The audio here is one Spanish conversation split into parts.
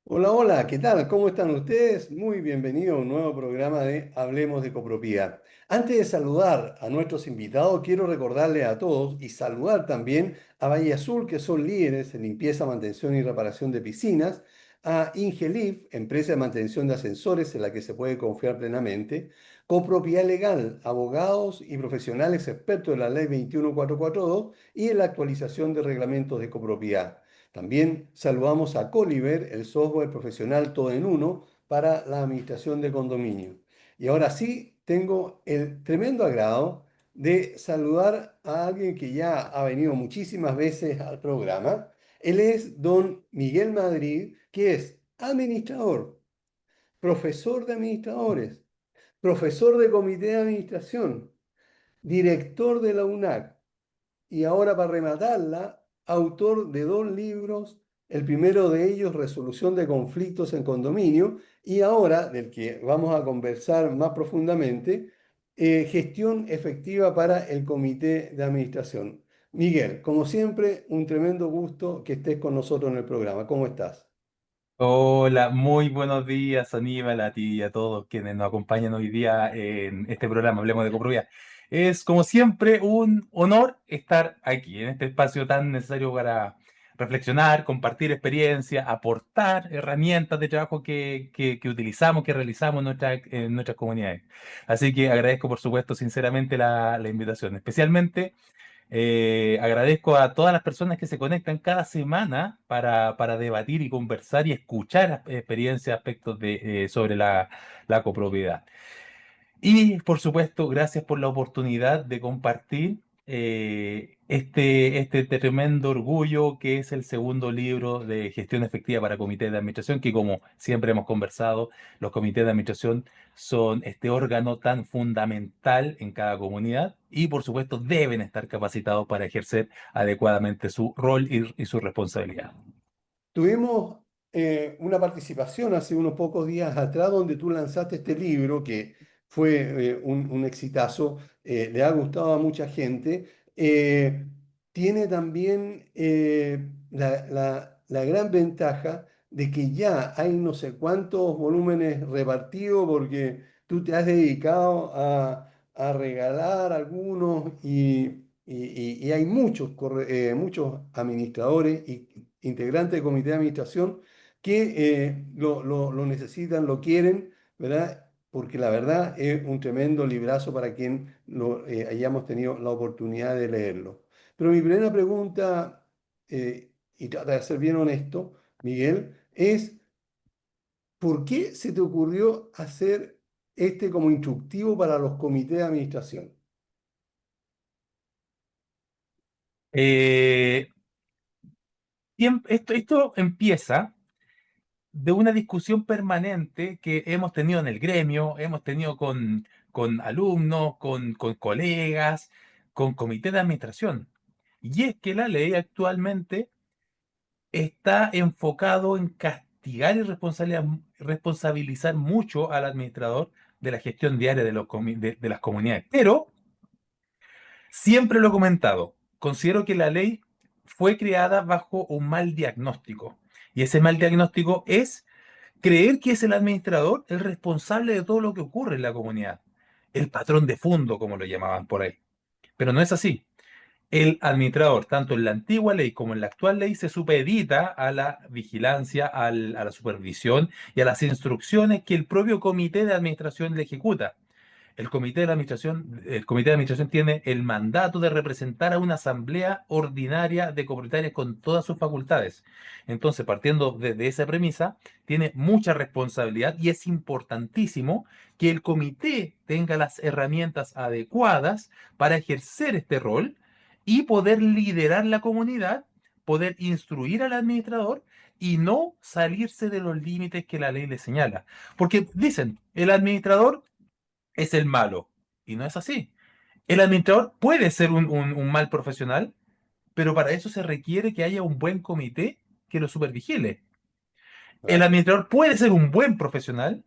Hola, hola, ¿qué tal? ¿Cómo están ustedes? Muy bienvenido a un nuevo programa de Hablemos de Copropiedad. Antes de saludar a nuestros invitados, quiero recordarles a todos y saludar también a Valle Azul, que son líderes en limpieza, mantención y reparación de piscinas, a Ingelif, empresa de mantención de ascensores en la que se puede confiar plenamente, Copropiedad Legal, abogados y profesionales expertos en la ley 21442 y en la actualización de reglamentos de copropiedad. También saludamos a Coliver, el software profesional todo en uno para la administración de condominio. Y ahora sí, tengo el tremendo agrado de saludar a alguien que ya ha venido muchísimas veces al programa. Él es don Miguel Madrid, que es administrador, profesor de administradores, profesor de comité de administración, director de la UNAC, y ahora para rematarla, autor de dos libros, el primero de ellos, Resolución de conflictos en condominio, y ahora, del que vamos a conversar más profundamente, Gestión efectiva para el comité de administración. Miguel, como siempre, un tremendo gusto que estés con nosotros en el programa. ¿Cómo estás? Hola, muy buenos días, Aníbal, a ti y a todos quienes nos acompañan hoy día en este programa, Hablemos de Copropiedad. Es, como siempre, un honor estar aquí, en este espacio tan necesario para reflexionar, compartir experiencias, aportar herramientas de trabajo que utilizamos, que realizamos en nuestras comunidades. Así que agradezco, por supuesto, sinceramente la invitación, especialmente. Agradezco a todas las personas que se conectan cada semana para debatir y conversar y escuchar experiencias, aspectos sobre la copropiedad. Y por supuesto, gracias por la oportunidad de compartir este tremendo orgullo que es el segundo libro de gestión efectiva para comités de administración, que como siempre hemos conversado, los comités de administración son este órgano tan fundamental en cada comunidad y por supuesto deben estar capacitados para ejercer adecuadamente su rol y su responsabilidad. Tuvimos una participación hace unos pocos días atrás donde tú lanzaste este libro que fue un exitazo, le ha gustado a mucha gente. Tiene también la gran ventaja de que ya hay no sé cuántos volúmenes repartidos porque tú te has dedicado a regalar algunos y hay muchos, muchos administradores y integrantes del comité de administración que lo necesitan, lo quieren, ¿verdad? Porque la verdad es un tremendo librazo para quien hayamos tenido la oportunidad de leerlo. Pero mi primera pregunta, y trata de ser bien honesto, Miguel, es ¿por qué se te ocurrió hacer este como instructivo para los comités de administración? Eh, esto empieza de una discusión permanente que hemos tenido en el gremio, hemos tenido con alumnos, con colegas, con comité de administración. Y es que la ley actualmente está enfocado en castigar y responsabilizar mucho al administrador de la gestión diaria de las comunidades. Pero siempre lo he comentado, considero que la ley fue creada bajo un mal diagnóstico. Y ese mal diagnóstico es creer que es el administrador el responsable de todo lo que ocurre en la comunidad. El patrón de fondo, como lo llamaban por ahí. Pero no es así. El administrador, tanto en la antigua ley como en la actual ley, se supedita a la vigilancia, a la supervisión y a las instrucciones que el propio comité de administración le ejecuta. El comité de administración tiene el mandato de representar a una asamblea ordinaria de copropietarios con todas sus facultades. Entonces, partiendo de esa premisa, tiene mucha responsabilidad y es importantísimo que el comité tenga las herramientas adecuadas para ejercer este rol y poder liderar la comunidad, poder instruir al administrador y no salirse de los límites que la ley le señala. Porque dicen, el administrador es el malo. Y no es así. El administrador puede ser un mal profesional, pero para eso se requiere que haya un buen comité que lo supervigile. El Claro. administrador puede ser un buen profesional,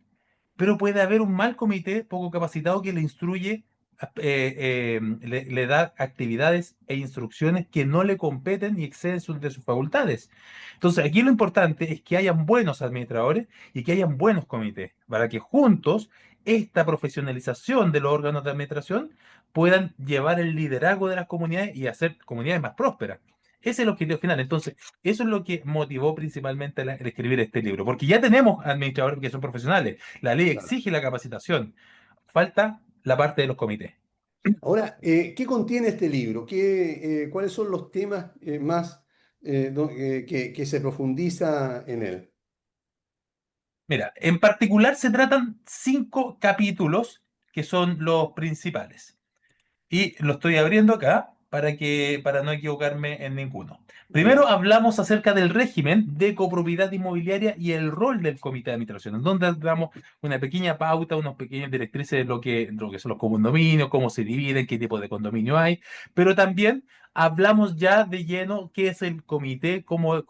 pero puede haber un mal comité poco capacitado que le instruye le da actividades e instrucciones que no le competen y exceden de sus facultades. Entonces, aquí lo importante es que hayan buenos administradores y que hayan buenos comités, para que juntos esta profesionalización de los órganos de administración puedan llevar el liderazgo de las comunidades y hacer comunidades más prósperas. Ese es el objetivo final. Entonces, eso es lo que motivó principalmente el escribir este libro, porque ya tenemos administradores que son profesionales. La ley Claro. exige la capacitación. Falta la parte de los comités. Ahora, ¿qué contiene este libro? ¿Cuáles son los temas más que se profundiza en él? Mira, en particular se tratan 5 capítulos que son los principales. Y lo estoy abriendo acá para no equivocarme en ninguno. Primero Ya. hablamos acerca del régimen de copropiedad inmobiliaria y el rol del comité de administración, en donde damos una pequeña pauta, unas pequeñas directrices de lo que son los condominios, cómo se dividen, qué tipo de condominio hay, pero también hablamos ya de lleno qué es el comité, cómo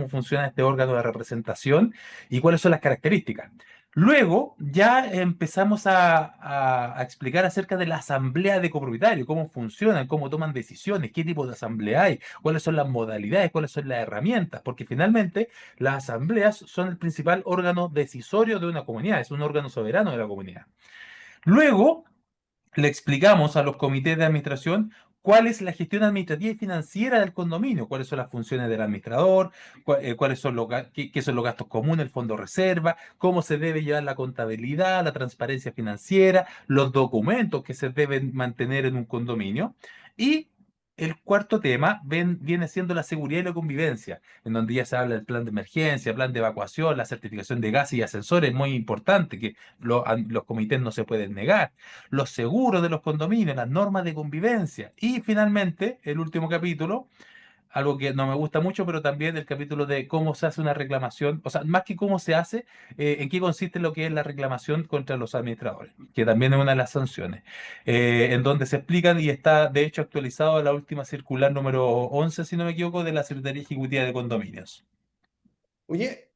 funciona este órgano de representación y cuáles son las características. Luego ya empezamos a explicar acerca de la asamblea de copropietarios, cómo funcionan, cómo toman decisiones, qué tipo de asamblea hay, cuáles son las modalidades, cuáles son las herramientas, porque finalmente las asambleas son el principal órgano decisorio de una comunidad, es un órgano soberano de la comunidad. Luego le explicamos a los comités de administración cuál es la gestión administrativa y financiera del condominio, cuáles son las funciones del administrador, cuáles son qué son los gastos comunes, el fondo reserva, cómo se debe llevar la contabilidad, la transparencia financiera, los documentos que se deben mantener en un condominio. Y el cuarto tema viene siendo la seguridad y la convivencia, en donde ya se habla del plan de emergencia, plan de evacuación, la certificación de gases y ascensores, muy importante, que los comités no se pueden negar, los seguros de los condominios, las normas de convivencia y finalmente el último capítulo, algo que no me gusta mucho, pero también el capítulo de cómo se hace una reclamación, o sea, más que cómo se hace, en qué consiste lo que es la reclamación contra los administradores, que también es una de las sanciones, en donde se explican y está de hecho actualizado la última circular número 11 si no me equivoco, de la Secretaría Ejecutiva de Condominios. Oye,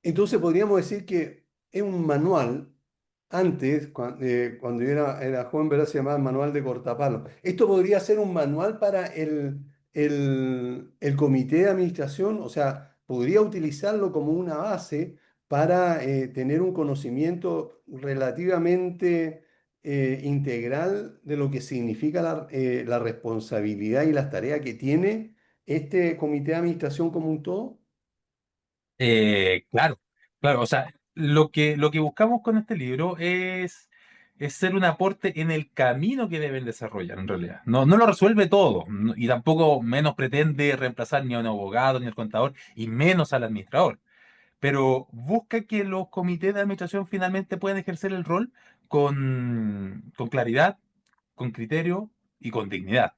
entonces podríamos decir que es un manual. Antes, cuando yo era joven, ¿verdad? Se llamaba manual de cortapalo. Esto podría ser un manual para el comité de administración, o sea, podría utilizarlo como una base para tener un conocimiento relativamente integral de lo que significa la responsabilidad y las tareas que tiene este comité de administración como un todo. Claro, claro, o sea, lo que buscamos con este libro es ser un aporte en el camino que deben desarrollar, en realidad. No, no lo resuelve todo, y tampoco menos pretende reemplazar ni a un abogado, ni al contador, y menos al administrador. Pero busca que los comités de administración finalmente puedan ejercer el rol con claridad, con criterio y con dignidad.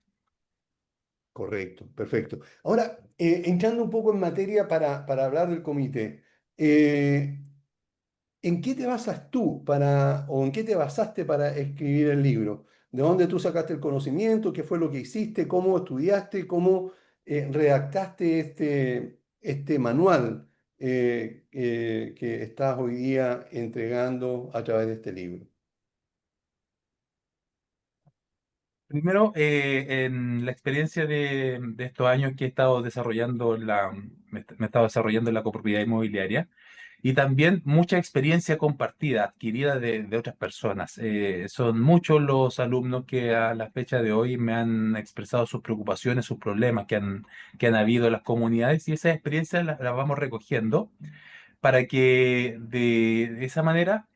Correcto, perfecto. Ahora, entrando un poco en materia para hablar del comité, eh, ¿en qué te basas tú o en qué te basaste para escribir el libro? ¿De dónde tú sacaste el conocimiento? ¿Qué fue lo que hiciste? ¿Cómo estudiaste? ¿Cómo redactaste este manual que estás hoy día entregando a través de este libro? Primero, en la experiencia de estos años que he estado desarrollando me he estado desarrollando en la copropiedad inmobiliaria y también mucha experiencia compartida, adquirida de otras personas. Son muchos los alumnos que a la fecha de hoy me han expresado sus preocupaciones, sus problemas que han habido en las comunidades y esas experiencias las vamos recogiendo para que de esa manera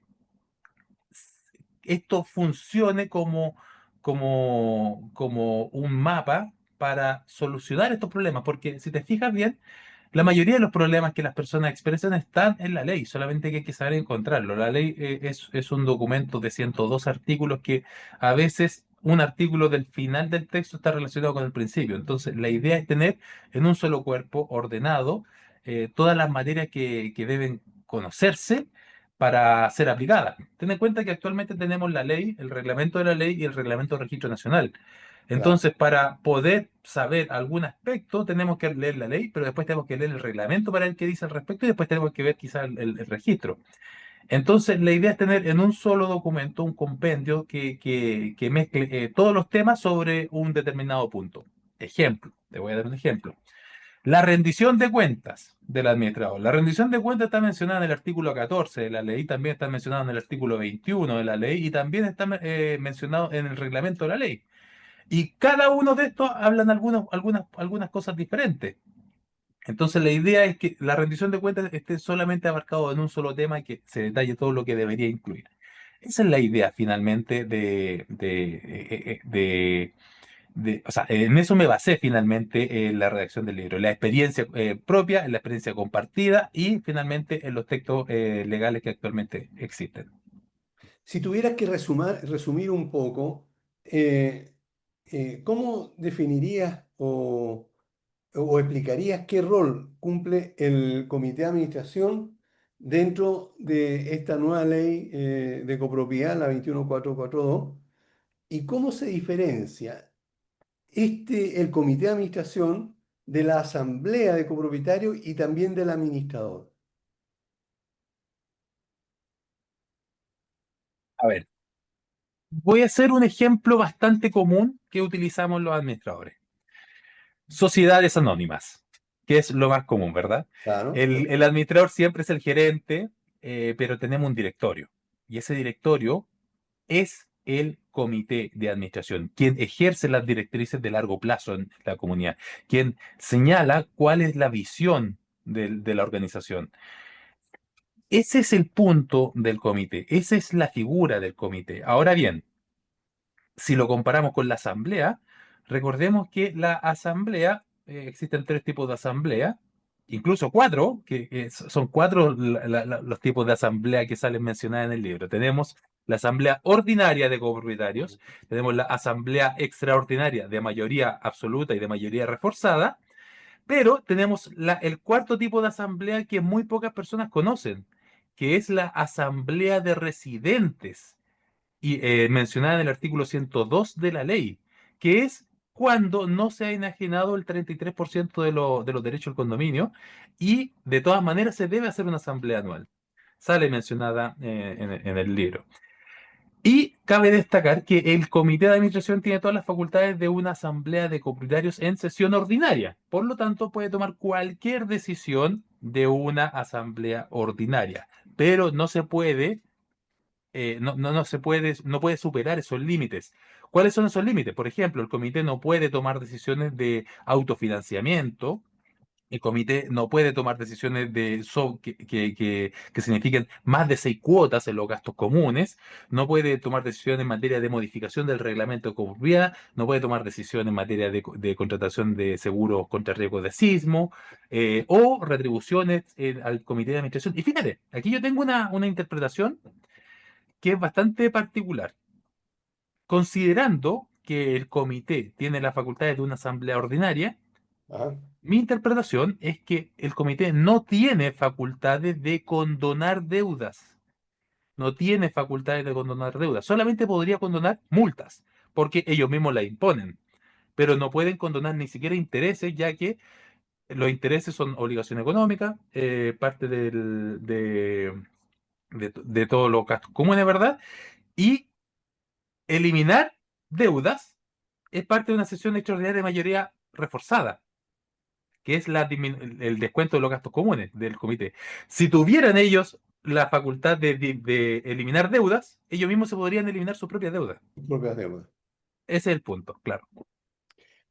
esto funcione como un mapa para solucionar estos problemas. Porque si te fijas bien, la mayoría de los problemas que las personas expresan están en la ley, solamente que hay que saber encontrarlo. La ley es un documento de 102 artículos que a veces un artículo del final del texto está relacionado con el principio. Entonces, la idea es tener en un solo cuerpo ordenado todas las materias que deben conocerse para ser aplicadas. Ten en cuenta que actualmente tenemos la ley, el reglamento de la ley y el reglamento del registro nacional. Claro. Entonces, para poder saber algún aspecto, tenemos que leer la ley, pero después tenemos que leer el reglamento para ver qué dice al respecto y después tenemos que ver quizás el registro. Entonces, la idea es tener en un solo documento un compendio que mezcle todos los temas sobre un determinado punto. Ejemplo, te voy a dar un ejemplo. La rendición de cuentas del administrador. La rendición de cuentas está mencionada en el artículo 14 de la ley, también está mencionada en el artículo 21 de la ley y también está mencionado en el reglamento de la ley. Y cada uno de estos hablan algunas cosas diferentes. Entonces la idea es que la rendición de cuentas esté solamente abarcado en un solo tema y que se detalle todo lo que debería incluir. Esa es la idea finalmente o sea, en eso me basé finalmente en la redacción del libro, la experiencia propia, en la experiencia compartida y finalmente en los textos legales que actualmente existen. Si tuvieras que resumir un poco, eh, ¿cómo definirías o explicarías qué rol cumple el comité de administración dentro de esta nueva ley de copropiedad, la 21442? ¿Y cómo se diferencia el comité de administración de la asamblea de copropietarios y también del administrador? A ver, voy a hacer un ejemplo bastante común que utilizamos los administradores. Sociedades anónimas, que es lo más común, ¿verdad? Claro. El administrador siempre es el gerente, pero tenemos un directorio. Y ese directorio es el comité de administración, quien ejerce las directrices de largo plazo en la comunidad, quien señala cuál es la visión de la organización. Ese es el punto del comité, esa es la figura del comité. Ahora bien, si lo comparamos con la asamblea, recordemos que la asamblea, existen tres tipos de asamblea, incluso cuatro, que son cuatro los tipos de asamblea que salen mencionadas en el libro. Tenemos la asamblea ordinaria de copropietarios, tenemos la asamblea extraordinaria de mayoría absoluta y de mayoría reforzada, pero tenemos el cuarto tipo de asamblea que muy pocas personas conocen, que es la asamblea de residentes y mencionada en el artículo 102 de la ley, que es cuando no se ha enajenado el 33% de los derechos del condominio y de todas maneras se debe hacer una asamblea anual. Sale mencionada en el libro. Y cabe destacar que el comité de administración tiene todas las facultades de una asamblea de copropietarios en sesión ordinaria. Por lo tanto, puede tomar cualquier decisión de una asamblea ordinaria, pero no se puede, no puede superar esos límites. ¿Cuáles son esos límites? Por ejemplo, el comité no puede tomar decisiones de autofinanciamiento, el comité no puede tomar decisiones que signifiquen más de 6 cuotas en los gastos comunes, no puede tomar decisiones en materia de modificación del reglamento de copropiedad, no puede tomar decisiones en materia de contratación de seguros contra riesgos de sismo o retribuciones al comité de administración. Y fíjate, aquí yo tengo una interpretación que es bastante particular. Considerando que el comité tiene las facultades de una asamblea ordinaria, Ajá. mi interpretación es que el comité no tiene facultades de condonar deudas. No tiene facultades de condonar deudas. Solamente podría condonar multas, porque ellos mismos la imponen. Pero no pueden condonar ni siquiera intereses, ya que los intereses son obligación económica, parte de todos los gastos comunes, ¿verdad? Y eliminar deudas es parte de una sesión extraordinaria de mayoría reforzada, que es el descuento de los gastos comunes del comité. Si tuvieran ellos la facultad de eliminar deudas, ellos mismos se podrían eliminar sus propias deudas. Propias deudas. Ese es el punto, claro.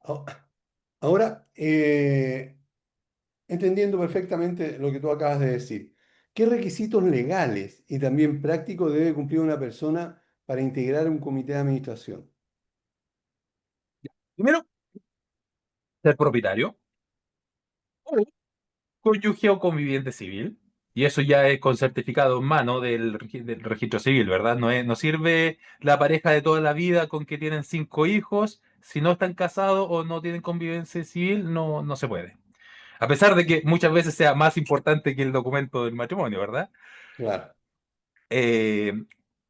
Ah, ahora, entendiendo perfectamente lo que tú acabas de decir, ¿qué requisitos legales y también prácticos debe cumplir una persona para integrar un comité de administración? Primero, ser propietario o cónyuge o conviviente civil. Y eso ya es con certificado en mano del registro civil, ¿verdad? No sirve la pareja de toda la vida con que tienen 5 hijos. Si no están casados o no tienen convivencia civil, no se puede. A pesar de que muchas veces sea más importante que el documento del matrimonio, ¿verdad? Claro. Eh,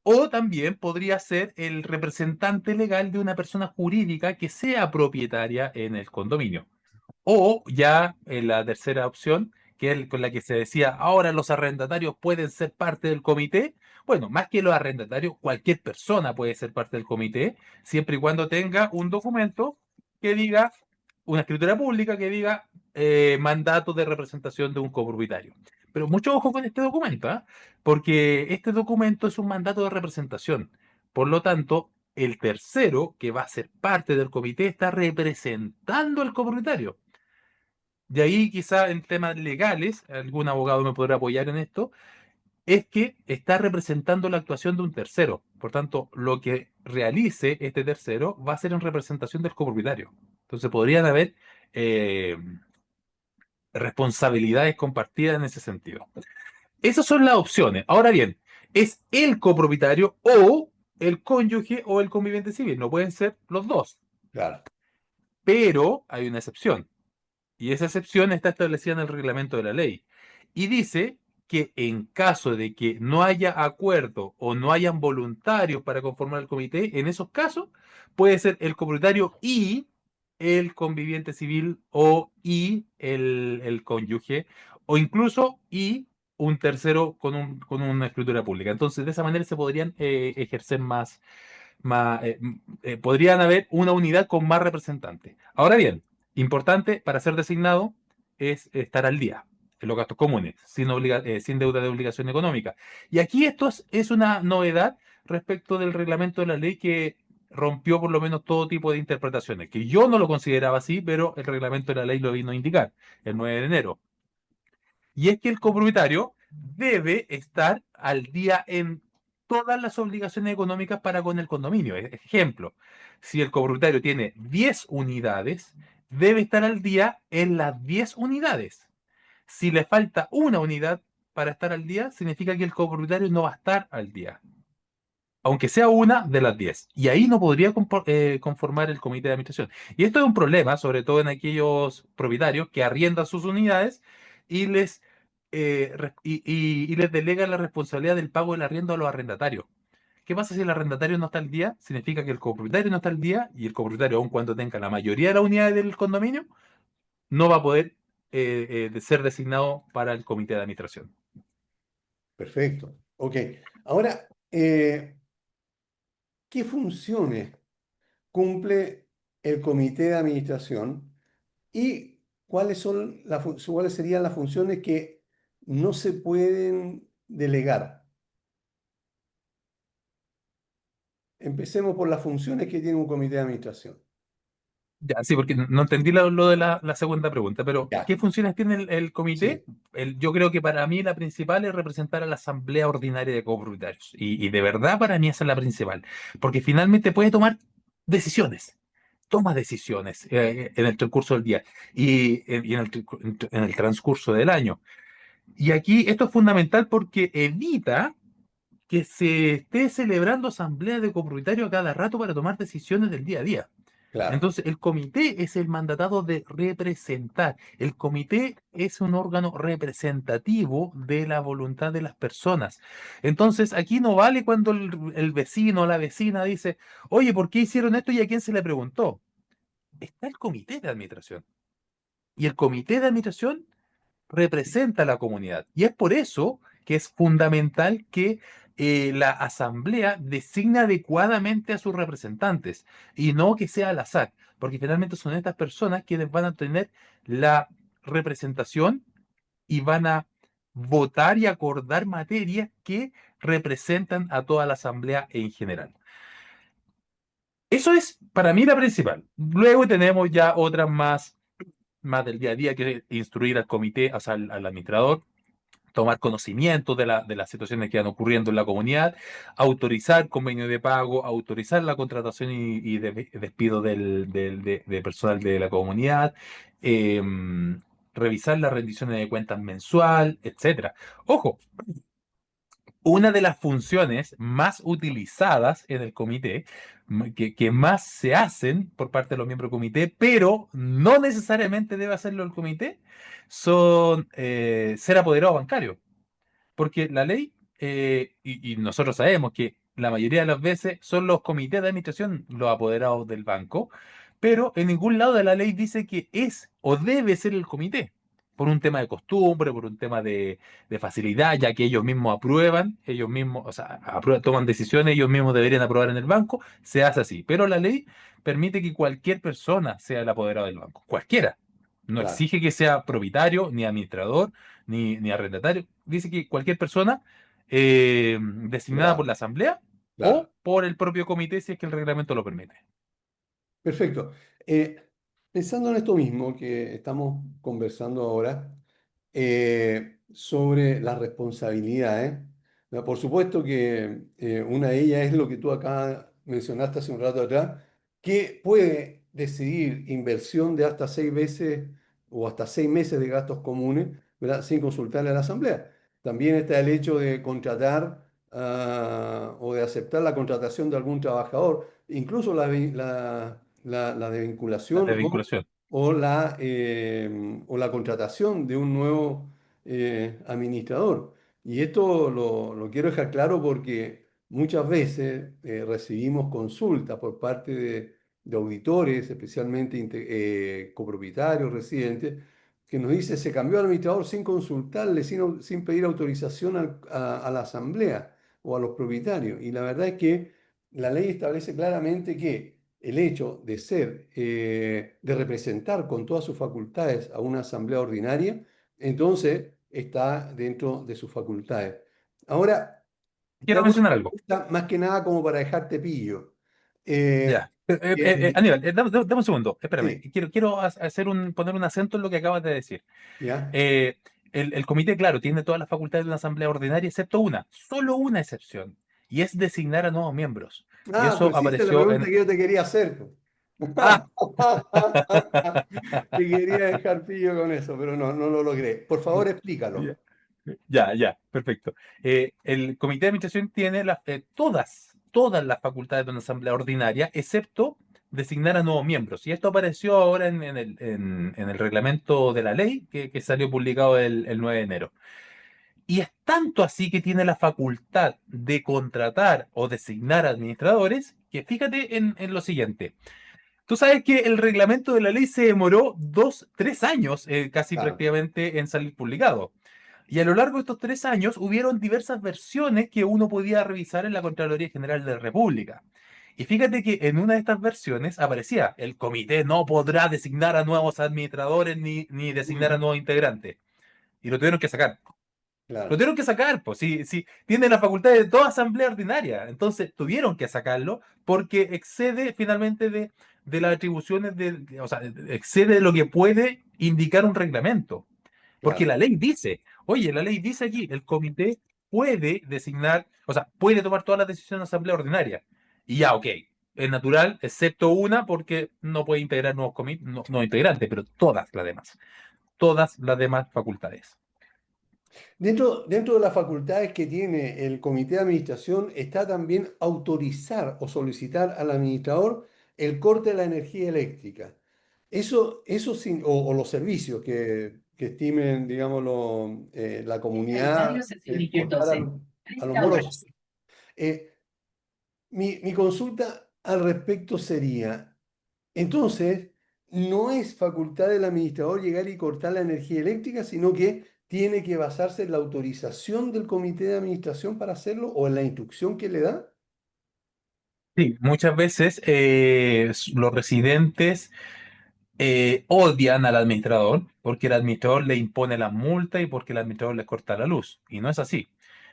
o también podría ser el representante legal de una persona jurídica que sea propietaria en el condominio. O ya en la tercera opción, con la que se decía, ahora los arrendatarios pueden ser parte del comité. Bueno, más que los arrendatarios, cualquier persona puede ser parte del comité, siempre y cuando tenga un documento que diga, una escritura pública que diga mandato de representación de un copropietario. Pero mucho ojo con este documento, ¿ah? Porque este documento es un mandato de representación. Por lo tanto, el tercero, que va a ser parte del comité, está representando al copropietario. De ahí, quizá en temas legales, algún abogado me podrá apoyar en esto, es que está representando la actuación de un tercero. Por tanto, lo que realice este tercero va a ser en representación del copropietario. Entonces, podrían haber eh, responsabilidades compartidas en ese sentido. Esas son las opciones. Ahora bien, es el copropietario o el cónyuge o el conviviente civil. No pueden ser los dos. Claro, Pero hay una excepción. Y esa excepción está establecida en el reglamento de la ley. Y dice que en caso de que no haya acuerdo o no hayan voluntarios para conformar el comité, en esos casos puede ser el copropietario y el conviviente civil o y el cónyuge o incluso y un tercero con una escritura pública. Entonces, de esa manera se podrían ejercer podrían haber una unidad con más representantes. Ahora bien, importante para ser designado es estar al día en los gastos comunes, sin deuda de obligación económica. Y aquí esto es una novedad respecto del reglamento de la ley que rompió por lo menos todo tipo de interpretaciones, que yo no lo consideraba así, pero el reglamento de la ley lo vino a indicar el 9 de enero. Y es que el copropietario debe estar al día en todas las obligaciones económicas para con el condominio. Ejemplo, si el copropietario tiene 10 unidades, debe estar al día en las 10 unidades. Si le falta una unidad para estar al día, significa que el copropietario no va a estar al día, aunque sea una de las 10. Y ahí no podría conformar el comité de administración. Y esto es un problema, sobre todo en aquellos propietarios que arriendan sus unidades y y les delegan la responsabilidad del pago del arriendo a los arrendatarios. ¿Qué pasa si el arrendatario no está al día? Significa que el copropietario no está al día y el copropietario, aun cuando tenga la mayoría de las unidades del condominio, no va a poder ser designado para el comité de administración. perfecto. Ok. Ahora, ¿qué funciones cumple el comité de administración y cuáles serían las funciones que no se pueden delegar? Empecemos por las funciones que tiene un comité de administración. Ya, sí, porque no entendí lo de la segunda pregunta, pero Ya, ¿qué funciones tiene el comité? sí, Yo creo que para mí la principal es representar a la Asamblea Ordinaria de Copropietarios. Y de verdad para mí esa es la principal, porque finalmente puede tomar decisiones, toma decisiones en el transcurso del día y en el transcurso del año. Y aquí esto es fundamental porque evita que se esté celebrando asamblea de copropietarios a cada rato para tomar decisiones del día a día. claro, Entonces, el comité es el mandatado de representar. El comité es un órgano representativo de la voluntad de las personas. Entonces, aquí no vale cuando el vecino o la vecina dice, oye, ¿por qué hicieron esto y a quién se le preguntó? Está el comité de administración. Y el comité de administración representa a la comunidad. Y es por eso que es fundamental que la asamblea designe adecuadamente a sus representantes y no que sea al azar, porque finalmente son estas personas quienes van a tener la representación y van a votar y acordar materias que representan a toda la asamblea en general. Eso es para mí la principal. Luego tenemos ya otras más del día a día, que es instruir al comité, o sea, al administrador, tomar conocimiento de las situaciones que van ocurriendo en la comunidad, autorizar convenio de pago, autorizar la contratación y despido de personal de la comunidad, eh, revisar las rendiciones de cuentas mensual, etcétera. Ojo, una de las funciones más utilizadas en el comité, que más se hacen por parte de los miembros del comité, pero no necesariamente debe hacerlo el comité, son ser apoderado bancario. Porque la ley, y nosotros sabemos que la mayoría de las veces son los comités de administración los apoderados del banco, pero en ningún lado de la ley dice que es o debe ser el comité. por un tema de costumbre, por un tema de facilidad, ya que ellos mismos aprueban, ellos mismos, o sea, toman decisiones, ellos mismos deberían aprobar en el banco, se hace así. Pero la ley permite que cualquier persona sea el apoderado del banco, cualquiera. No Claro, exige que sea propietario, ni administrador, ni arrendatario. Dice que cualquier persona designada por claro, la asamblea claro. o por el propio comité, si es que el reglamento lo permite. Perfecto. Pensando en esto mismo que estamos conversando ahora, sobre las responsabilidades, ¿no? Por supuesto que una de ellas es lo que tú acá mencionaste hace un rato atrás, que puede decidir inversión de hasta 6 veces o hasta 6 meses de gastos comunes, ¿verdad? Sin consultarle a la asamblea. También está el hecho de contratar o de aceptar la contratación de algún trabajador, incluso la de La vinculación desvinculación. o la contratación de un nuevo administrador. Y esto lo quiero dejar claro porque muchas veces recibimos consultas por parte de auditores, especialmente copropietarios, residentes, que nos dice se cambió al administrador sin consultarle, sin pedir autorización a la asamblea o a los propietarios. Y la verdad es que la ley establece claramente que el hecho de de representar con todas sus facultades a una asamblea ordinaria, entonces está dentro de sus facultades. Ahora, te Quiero hago una mencionar algo. pregunta más que nada como para dejarte pillo. Eh, Ya. eh, Aníbal, dame un segundo, espérame. sí, Quiero poner un acento en lo que acabas de decir. ¿ya? Eh, el comité, claro, tiene todas las facultades de una asamblea ordinaria, excepto una, solo una excepción, y es designar a nuevos miembros. Y Ah, tú eso hiciste la apareció pregunta en... que yo te quería hacer. Ah, Te quería dejar pillo con eso, pero no lo logré. Por favor, explícalo. ya, ya, perfecto. El comité de administración tiene todas las facultades de una asamblea ordinaria, excepto designar a nuevos miembros. Y esto apareció ahora en el reglamento de la ley que salió publicado el 9 de enero. Y es tanto así que tiene la facultad de contratar o designar administradores, que fíjate en lo siguiente. Tú sabes que el reglamento de la ley se demoró 3 años, casi Claro, prácticamente, en salir publicado. Y a lo largo de estos 3 años hubieron diversas versiones que uno podía revisar en la Contraloría General de la República. Y fíjate que en una de estas versiones aparecía, el comité no podrá designar a nuevos administradores ni designar a nuevos integrantes. Y lo tuvieron que sacar. Lo claro, tuvieron que sacar, pues si tiene la facultad de toda asamblea ordinaria. Entonces tuvieron que sacarlo porque excede finalmente de las atribuciones o sea, excede de lo que puede indicar un reglamento. Porque claro, la ley dice, oye, la ley dice aquí, el comité puede designar, o sea, puede tomar todas las decisiones de asamblea ordinaria. Y ya, ok, es natural, excepto una, porque no puede integrar nuevos integrantes, pero todas las demás facultades. Dentro de las facultades que tiene el comité de administración está también autorizar o solicitar al administrador el corte de la energía eléctrica. O los servicios que estimen, digámoslo, la El comunidad, calendario se tiene que cortar entonces. a los 30 morosos. horas. Eh, mi consulta al respecto sería, entonces, no es facultad del administrador llegar y cortar la energía eléctrica, sino que tiene que basarse en la autorización del comité de administración para hacerlo o en la instrucción que le da. Sí, muchas veces los residentes odian al administrador porque el administrador le impone la multa y porque el administrador les corta la luz. Y no es así.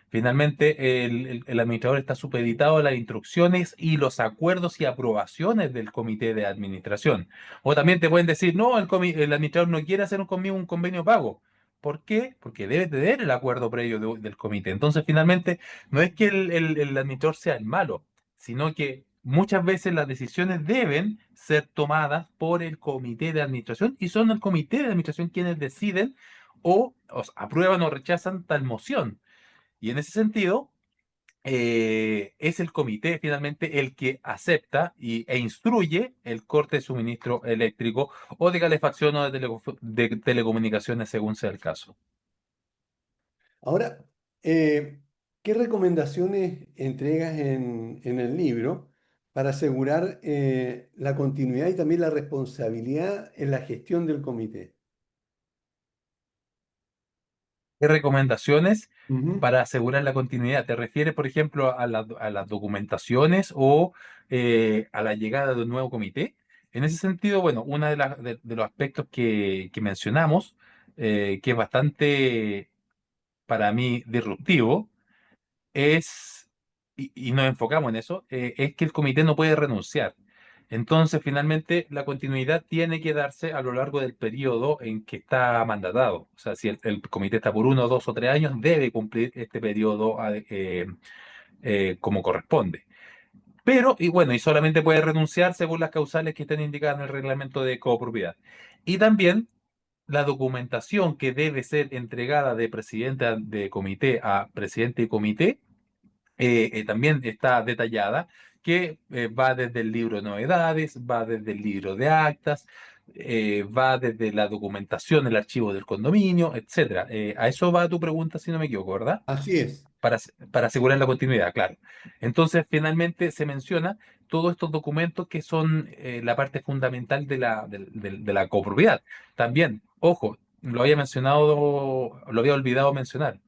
Finalmente, el administrador está supeditado a las instrucciones y los acuerdos y aprobaciones del comité de administración. O también te pueden decir, no, el administrador no quiere hacer conmigo un convenio pago. ¿Por qué? Porque debe tener el acuerdo previo del comité. Entonces, finalmente, no es que el administrador sea el malo, sino que muchas veces las decisiones deben ser tomadas por el comité de administración y son el comité de administración quienes deciden o aprueban o rechazan tal moción. Y en ese sentido, es el comité finalmente el que acepta e instruye el corte de suministro eléctrico o de calefacción o de telecomunicaciones según sea el caso. Ahora, ¿qué recomendaciones entregas en el libro para asegurar la continuidad y también la responsabilidad en la gestión del comité? ¿Qué recomendaciones Ujú. para asegurar la continuidad? ¿Te refieres, por ejemplo, a las documentaciones o a la llegada de un nuevo comité? En ese sentido, bueno, uno de los aspectos que mencionamos, que es bastante, para mí, disruptivo, es, y nos enfocamos en eso, es que el comité no puede renunciar. Entonces, finalmente, la continuidad tiene que darse a lo largo del periodo en que está mandatado. O sea, si el comité está por 1, 2 o 3 años, debe cumplir este periodo como corresponde. Pero, y bueno, y solamente puede renunciar según las causales que estén indicadas en el reglamento de copropiedad. Y también la documentación que debe ser entregada de presidente de comité a presidente de comité también está detallada, que va desde el libro de novedades, va desde el libro de actas, va desde la documentación, el archivo del condominio, etcétera. A eso va tu pregunta, si no me equivoco, ¿verdad? Así es. Para asegurar la continuidad, claro. Entonces, finalmente se menciona todos estos documentos que son la parte fundamental de la copropiedad. También, ojo, lo había mencionado, lo había olvidado mencionar.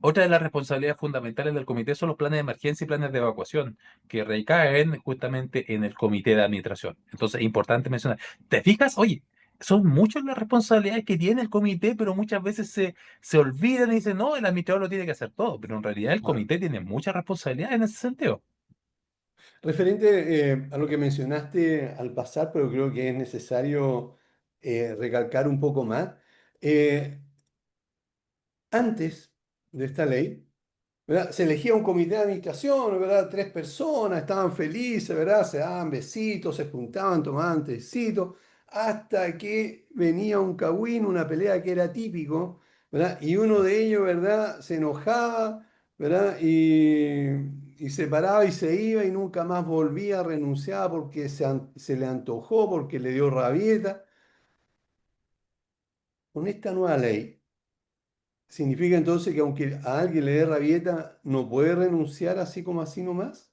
Otra de las responsabilidades fundamentales del comité son los planes de emergencia y planes de evacuación, que recaen justamente en el comité de administración. Entonces, es importante mencionar. ¿Te fijas? Oye, son muchas las responsabilidades que tiene el comité, pero muchas veces se olvidan y dicen, no, el administrador lo tiene que hacer todo, pero en realidad el Claro. comité tiene muchas responsabilidades en ese sentido. Referente a lo que mencionaste al pasar, pero creo que es necesario recalcar un poco más. eh, Antes de esta ley, ¿verdad? Se elegía un comité de administración, ¿verdad? 3 personas, estaban felices, ¿verdad? Se daban besitos, se juntaban, tomaban tecito, hasta que venía un cagüín, una pelea que era típico, ¿verdad? Y uno de ellos, ¿verdad? Se enojaba, ¿verdad? Y se paraba y se iba y nunca más volvía, renunciaba porque se le antojó, porque le dio rabieta. Con esta nueva ley, significa entonces que aunque a alguien le dé rabieta, no puede renunciar así como así nomás.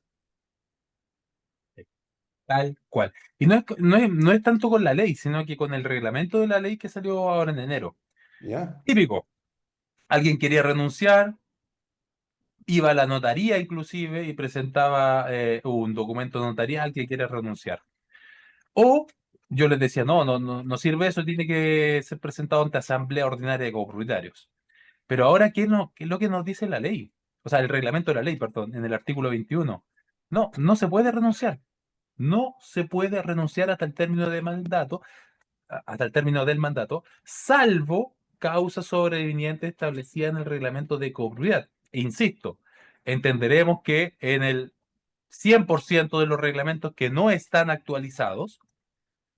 Tal cual. Y no es tanto con la ley, sino que con el reglamento de la ley que salió ahora en enero. ¿Ya? Típico. Alguien quería renunciar, iba a la notaría inclusive y presentaba un documento notarial que quiere renunciar. O yo les decía, no sirve eso, tiene que ser presentado ante asamblea ordinaria de copropietarios. Pero ahora, ¿qué es lo que nos dice la ley? O sea, el reglamento de la ley, perdón, en el artículo 21. No se puede renunciar. No se puede renunciar hasta el término de mandato, hasta el término del mandato, salvo causa sobreviniente establecida en el reglamento de copropiedad. E insisto, entenderemos que en el 100% de los reglamentos que no están actualizados,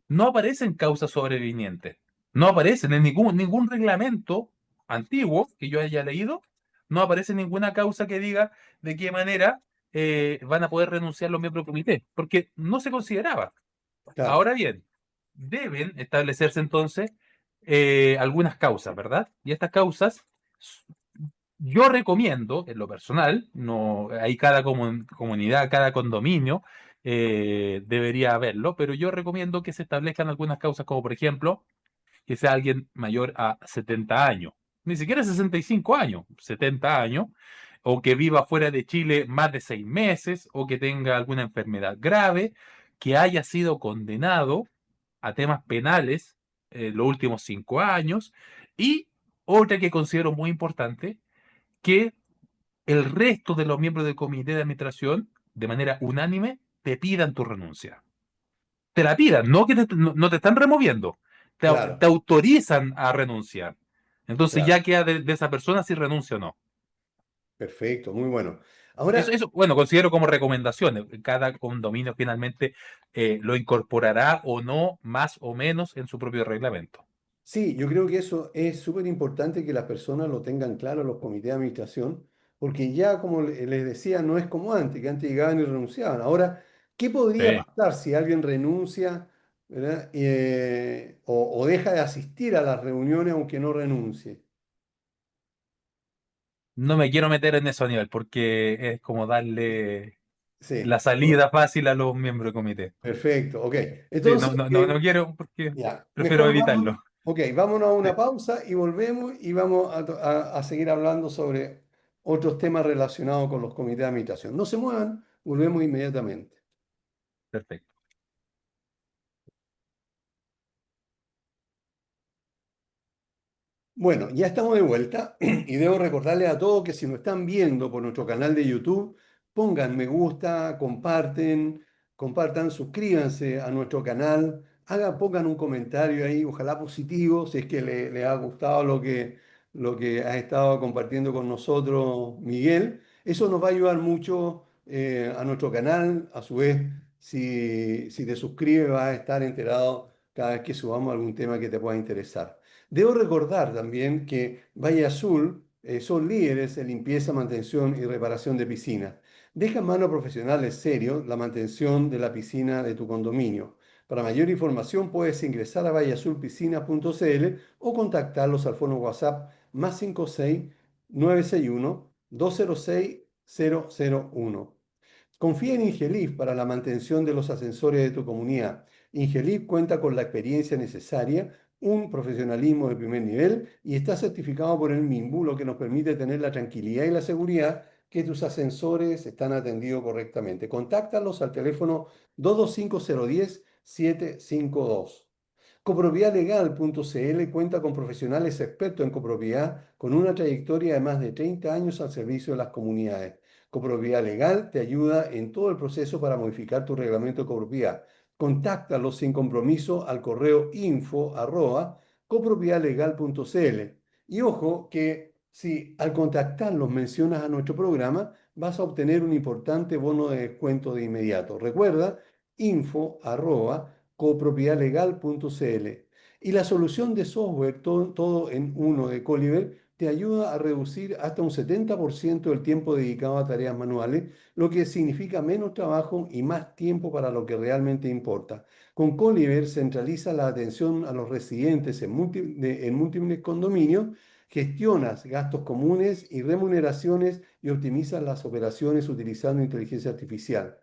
no aparecen causas sobrevinientes. No aparecen en ningún reglamento antiguo que yo haya leído, no aparece ninguna causa que diga de qué manera van a poder renunciar los miembros del comité, porque no se consideraba. Claro, Ahora bien, deben establecerse entonces algunas causas, ¿verdad? Y estas causas, yo recomiendo, en lo personal, no, hay cada comunidad, cada condominio debería haberlo, pero yo recomiendo que se establezcan algunas causas, como por ejemplo, que sea alguien mayor a 70 años, ni siquiera 65 años, 70 años, o que viva fuera de Chile más de 6 meses, o que tenga alguna enfermedad grave, que haya sido condenado a temas penales los últimos 5 años, y otra que considero muy importante, que el resto de los miembros del comité de administración, de manera unánime, te pidan tu renuncia. Te la pidan, no que no te están removiendo, te claro, autorizan a renunciar. Entonces claro. ya queda de esa persona si renuncia o no. Perfecto, muy bueno. Eso, Ahora, eso, bueno, considero como recomendaciones. Cada condominio finalmente lo incorporará o no, más o menos, en su propio reglamento. sí, yo creo que eso es súper importante que las personas lo tengan claro, los comités de administración, porque ya, como les decía, no es como antes, que antes llegaban y renunciaban. Ahora, ¿qué podría Sí. pasar si alguien renuncia, ¿verdad? O deja de asistir a las reuniones aunque no renuncie? No me quiero meter en eso, nivel porque es como darle Sí, la salida fácil a los miembros del comité. perfecto, ok. Sí, Entonces, no quiero porque ya, prefiero mejor vamos, evitarlo. Ok, vámonos a Sí, una pausa y volvemos y vamos a seguir hablando sobre otros temas relacionados con los comités de administración. No se muevan, volvemos inmediatamente. perfecto. Bueno, ya estamos de vuelta y debo recordarles a todos que si nos están viendo por nuestro canal de YouTube, pongan me gusta, compartan, suscríbanse a nuestro canal, pongan un comentario ahí, ojalá positivo, si es que le ha gustado lo que ha estado compartiendo con nosotros Miguel. Eso nos va a ayudar mucho a nuestro canal. A su vez, si te suscribes, vas a estar enterado cada vez que subamos algún tema que te pueda interesar. Debo recordar también que Valle Azul son líderes en limpieza, mantención y reparación de piscinas. Deja en manos profesionales serios la mantención de la piscina de tu condominio. Para mayor información puedes ingresar a valleazulpiscina.cl o contactarlos al fono WhatsApp más 56 961 206 001. Confía en Ingelif para la mantención de los ascensores de tu comunidad. Ingelif cuenta con la experiencia necesaria, un profesionalismo de primer nivel y está certificado por el MIMBU, lo que nos permite tener la tranquilidad y la seguridad que tus ascensores están atendidos correctamente. Contáctalos al teléfono 225-010-752. Copropiedadlegal.cl cuenta con profesionales expertos en copropiedad con una trayectoria de más de 30 años al servicio de las comunidades. Copropiedad Legal te ayuda en todo el proceso para modificar tu reglamento de copropiedad. Contáctalos sin compromiso al correo info@copropiedadlegal.cl. Y ojo que si al contactarlos mencionas a nuestro programa, vas a obtener un importante bono de descuento de inmediato. Recuerda, info@copropiedadlegal.cl. Y la solución de software, todo en uno de Coliver, te ayuda a reducir hasta un 70% del tiempo dedicado a tareas manuales, lo que significa menos trabajo y más tiempo para lo que realmente importa. Con Coliver centraliza la atención a los residentes en múltiples condominios, gestionas gastos comunes y remuneraciones y optimizas las operaciones utilizando inteligencia artificial.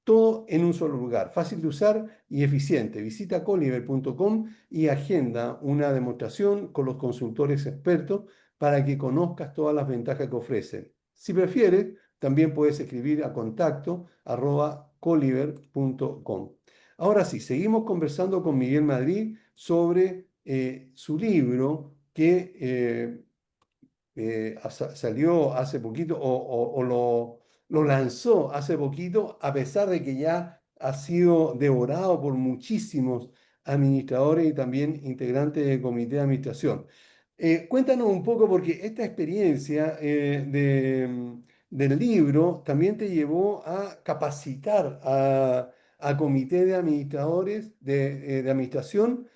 Todo en un solo lugar, fácil de usar y eficiente. Visita coliver.com y agenda una demostración con los consultores expertos para que conozcas todas las ventajas que ofrecen. Si prefieres, también puedes escribir a contacto@coliver.com. Ahora sí, seguimos conversando con Miguel Madrid sobre su libro que salió hace poquito o lo lanzó hace poquito, a pesar de que ya ha sido devorado por muchísimos administradores y también integrantes del comité de administración. Cuéntanos un poco, porque esta experiencia del libro también te llevó a capacitar a comité de administradores de administración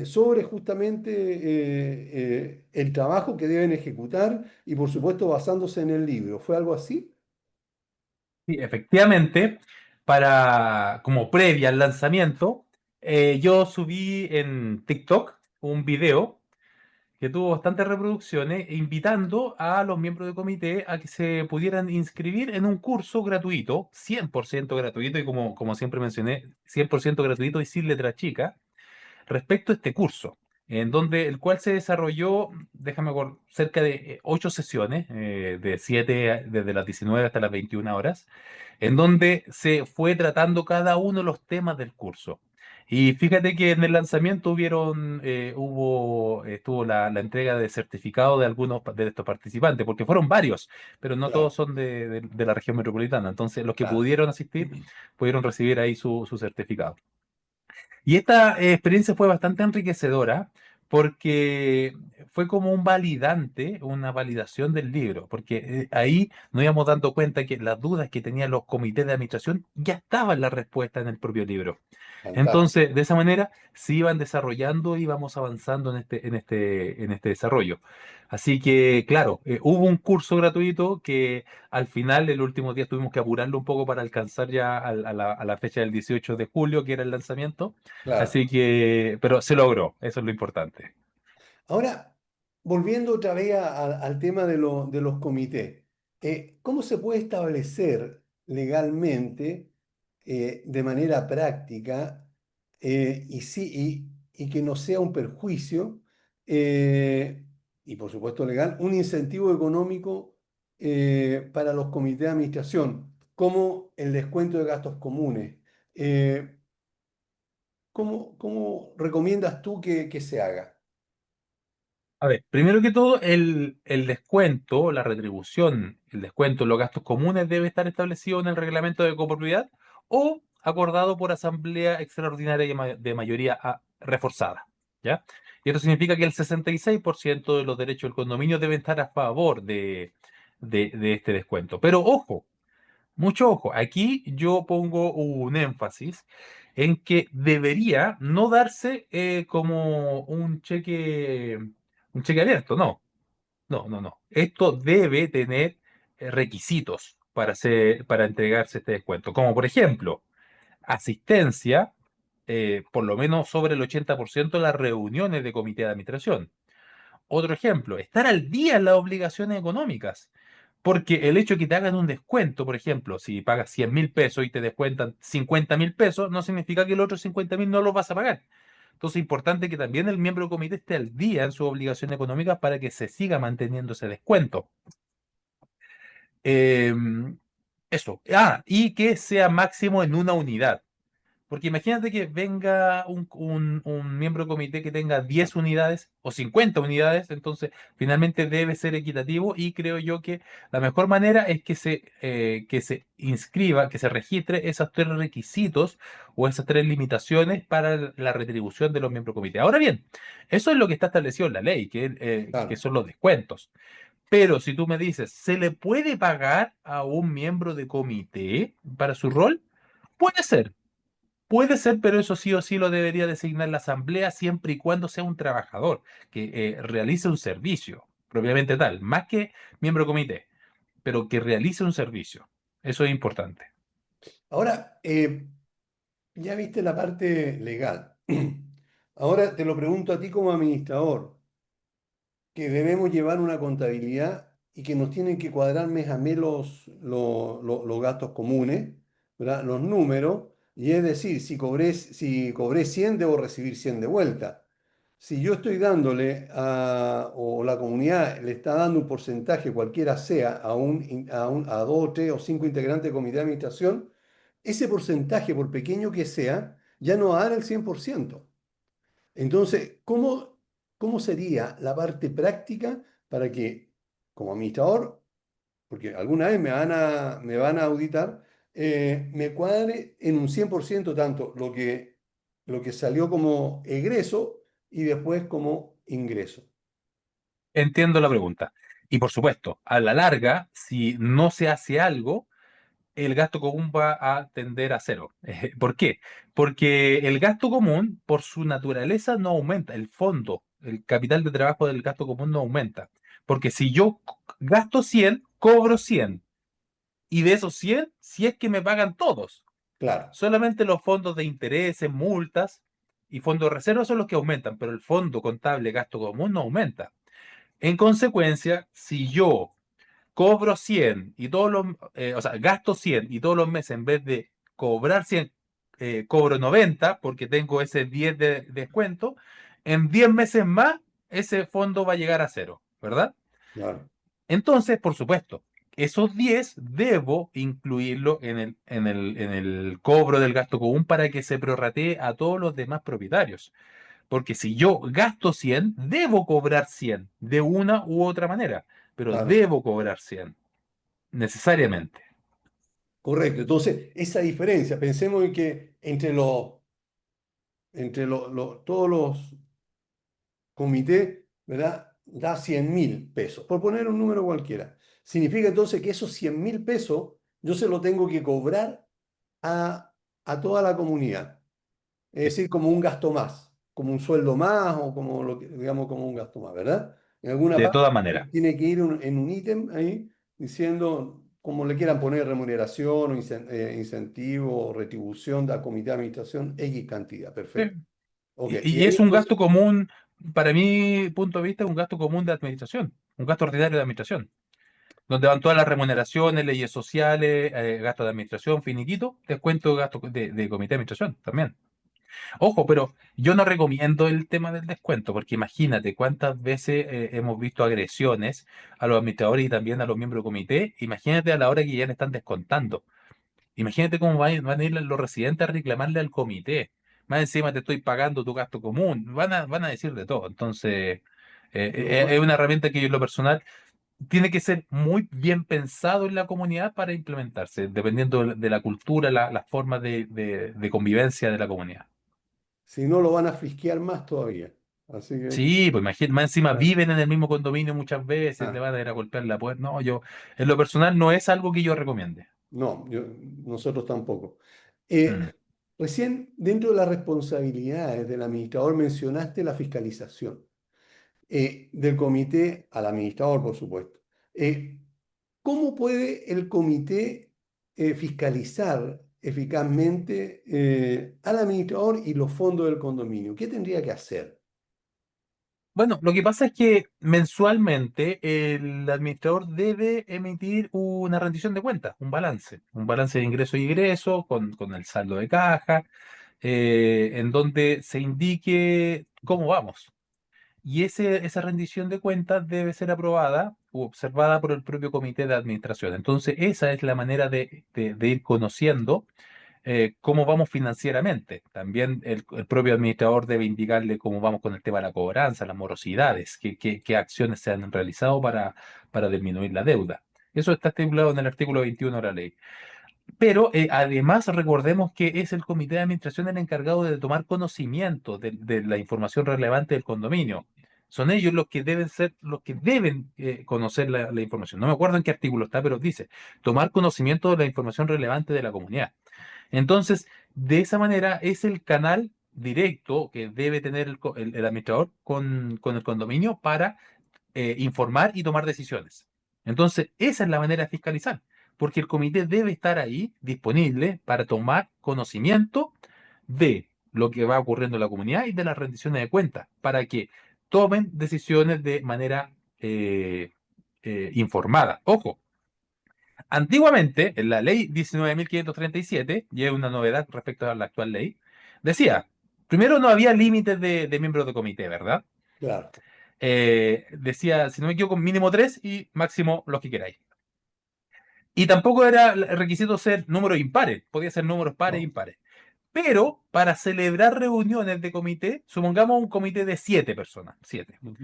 sobre justamente el trabajo que deben ejecutar y por supuesto basándose en el libro. ¿Fue algo así? Sí, efectivamente, como previa al lanzamiento, yo subí en TikTok un video que tuvo bastantes reproducciones, invitando a los miembros del comité a que se pudieran inscribir en un curso gratuito, 100% gratuito, y como siempre mencioné, 100% gratuito y sin letra chica, respecto a este curso, en donde el cual se desarrolló, déjame acordar, cerca de 8 sesiones, de 7, desde las 19 hasta las 21 horas, en donde se fue tratando cada uno de los temas del curso. Y fíjate que en el lanzamiento estuvo la entrega de certificado de algunos de estos participantes, porque fueron varios, pero no todos Claro, son de la región metropolitana. Entonces, los que claro. pudieron asistir pudieron recibir ahí su certificado. Y esta experiencia fue bastante enriquecedora porque fue como un validante, una validación del libro, porque ahí nos íbamos dando cuenta que las dudas que tenían los comités de administración ya estaban la respuesta en el propio libro. Fantástico. Entonces, de esa manera se iban desarrollando y íbamos avanzando en este desarrollo. Así que, claro, hubo un curso gratuito que al final, el último día, tuvimos que apurarlo un poco para alcanzar ya a la fecha del 18 de julio, que era el lanzamiento. Claro. Así que, pero se logró, eso es lo importante. Ahora, volviendo otra vez al tema de los comités, ¿cómo se puede establecer legalmente, de manera práctica, y que no sea un perjuicio, eh, y por supuesto legal, un incentivo económico para los comités de administración, como el descuento de gastos comunes. Eh, cómo recomiendas tú que se haga? A ver, primero que todo, el descuento, la retribución, el descuento en los gastos comunes debe estar establecido en el reglamento de copropiedad o acordado por asamblea extraordinaria de mayoría reforzada, ¿ya? Y esto significa que el 66% de los derechos del condominio deben estar a favor de este descuento. Pero ojo, mucho ojo, aquí yo pongo un énfasis en que debería no darse como un cheque abierto, no, no, no, no. Esto debe tener requisitos para entregarse este descuento, como por ejemplo, asistencia, por lo menos sobre el 80% de las reuniones de comité de administración. Otro ejemplo, estar al día en las obligaciones económicas. Porque el hecho de que te hagan un descuento, por ejemplo, si pagas 100.000 pesos y te descuentan 50.000 pesos, no significa que los otros 50.000 no los vas a pagar. Entonces es importante que también el miembro del comité esté al día en sus obligaciones económicas para que se siga manteniendo ese descuento. Eh, Eso. Ah, y que sea máximo en una unidad. Porque imagínate que venga un miembro del comité que tenga 10 unidades o 50 unidades, entonces finalmente debe ser equitativo y creo yo que la mejor manera es que se inscriba, que se registre esos tres requisitos o esas tres limitaciones para la retribución de los miembros del comité. Ahora bien, eso es lo que está establecido en la ley, que Claro. son los descuentos. Pero si tú me dices, ¿se le puede pagar a un miembro de comité para su rol? Puede ser. Puede ser, pero eso sí o sí lo debería designar la asamblea siempre y cuando sea un trabajador que realice un servicio, propiamente tal, más que miembro de comité, pero que realice un servicio. Eso es importante. Ahora, ya viste la parte legal. Ahora te lo pregunto a ti como administrador, que debemos llevar una contabilidad y que nos tienen que cuadrar mes a mes los gastos comunes, ¿verdad? Los números, y es decir, si cobré 100 debo recibir 100 de vuelta. Si yo estoy dándole o la comunidad le está dando un porcentaje, cualquiera sea, a dos, tres o cinco integrantes del comité de administración, ese porcentaje, por pequeño que sea, ya no va a dar el 100%. Entonces, ¿cómo sería la parte práctica para que, como administrador, porque alguna vez me van a auditar, me cuadre en un 100% tanto lo que salió como egreso y después como ingreso? Entiendo la pregunta. Y por supuesto, a la larga, si no se hace algo, el gasto común va a tender a cero. ¿Por qué? Porque el gasto común, por su naturaleza, no aumenta. El fondo, el capital de trabajo del gasto común no aumenta. Porque si yo gasto 100, cobro 100. Y de esos 100, si es que me pagan todos. Claro, Solamente los fondos de intereses, multas y fondos de reserva son los que aumentan, pero el fondo contable gasto común no aumenta. En consecuencia, si yo cobro 100 y o sea, gasto 100 y todos los meses en vez de cobrar 100, cobro 90 porque tengo ese 10 de descuento, en 10 meses más ese fondo va a llegar a cero, ¿verdad? claro, Entonces, por supuesto, esos 10 debo incluirlo en el cobro del gasto común para que se prorratee a todos los demás propietarios. Porque si yo gasto 100 debo cobrar 100 de una u otra manera, pero claro. debo cobrar 100 necesariamente. Correcto. Entonces, esa diferencia, pensemos en que entre todos los comité, ¿verdad? Da 100.000 pesos, por poner un número cualquiera. Significa entonces que esos 100.000 pesos yo se lo tengo que cobrar a toda la comunidad. Es Sí, decir, como un gasto más, como un sueldo más o como digamos, como un gasto más, ¿verdad? En alguna de parte todas maneras. tiene que ir en un ítem ahí diciendo, como le quieran poner, remuneración o incentivo o retribución del comité de administración, X cantidad. Sí. Perfecto. Ok. Y Y ahí es un entonces, gasto común, para mi punto de vista, es un gasto común de administración, un gasto ordinario de administración, donde van todas las remuneraciones, leyes sociales, gastos de administración, finiquito, descuento de gasto de comité de administración también. Ojo, pero yo no recomiendo el tema del descuento, porque imagínate cuántas veces hemos visto agresiones a los administradores y también a los miembros del comité. Imagínate a la hora que ya le están descontando. Imagínate cómo van a ir los residentes a reclamarle al comité. Más encima te estoy pagando tu gasto común. Van a decir de todo. Entonces, es No, una herramienta que yo en lo personal tiene que ser muy bien pensado en la comunidad para implementarse, dependiendo de la cultura, las formas de convivencia de la comunidad. si no lo van a fisquear más todavía. Así que, Sí, pues imagínate, más encima ah, viven en el mismo condominio muchas veces, le ah, van a ir a golpear la puerta. No, yo, en lo personal, no es algo que yo recomiende. no, nosotros tampoco. Eh, Mm. Recién, dentro de las responsabilidades del administrador, mencionaste la fiscalización del comité al administrador, por supuesto. Eh, ¿Cómo puede el comité fiscalizar eficazmente al administrador y los fondos del condominio? ¿Qué tendría que hacer? Bueno, lo que pasa es que mensualmente el administrador debe emitir una rendición de cuentas, un balance de ingreso y egreso con el saldo de caja, en donde se indique cómo vamos. Y esa rendición de cuentas debe ser aprobada u observada por el propio comité de administración. Entonces, esa es la manera de ir conociendo cómo vamos financieramente. También el propio administrador debe indicarle cómo vamos con el tema de la cobranza, las morosidades, qué acciones se han realizado para disminuir la deuda. Eso está estipulado en el artículo 21 de la ley. Pero además recordemos que es el comité de administración el encargado de tomar conocimiento de la información relevante del condominio. Son ellos los que deben ser, los que deben conocer la información. No me acuerdo en qué artículo está, pero dice, tomar conocimiento de la información relevante de la comunidad. Entonces, de esa manera es el canal directo que debe tener el administrador con el condominio para informar y tomar decisiones. Entonces, esa es la manera de fiscalizar, porque el comité debe estar ahí disponible para tomar conocimiento de lo que va ocurriendo en la comunidad y de las rendiciones de cuentas, para que tomen decisiones de manera informada. Ojo, antiguamente, en la ley 19.537, y es una novedad respecto a la actual ley, decía, primero no había límites de miembros de comité, ¿verdad? Claro. Decía, si no me equivoco, mínimo tres y máximo los que queráis. Y tampoco era requisito ser números impares, podía ser números pares e No. impares. Pero para celebrar reuniones de comité, supongamos un comité de 7 personas, siete. Ujú.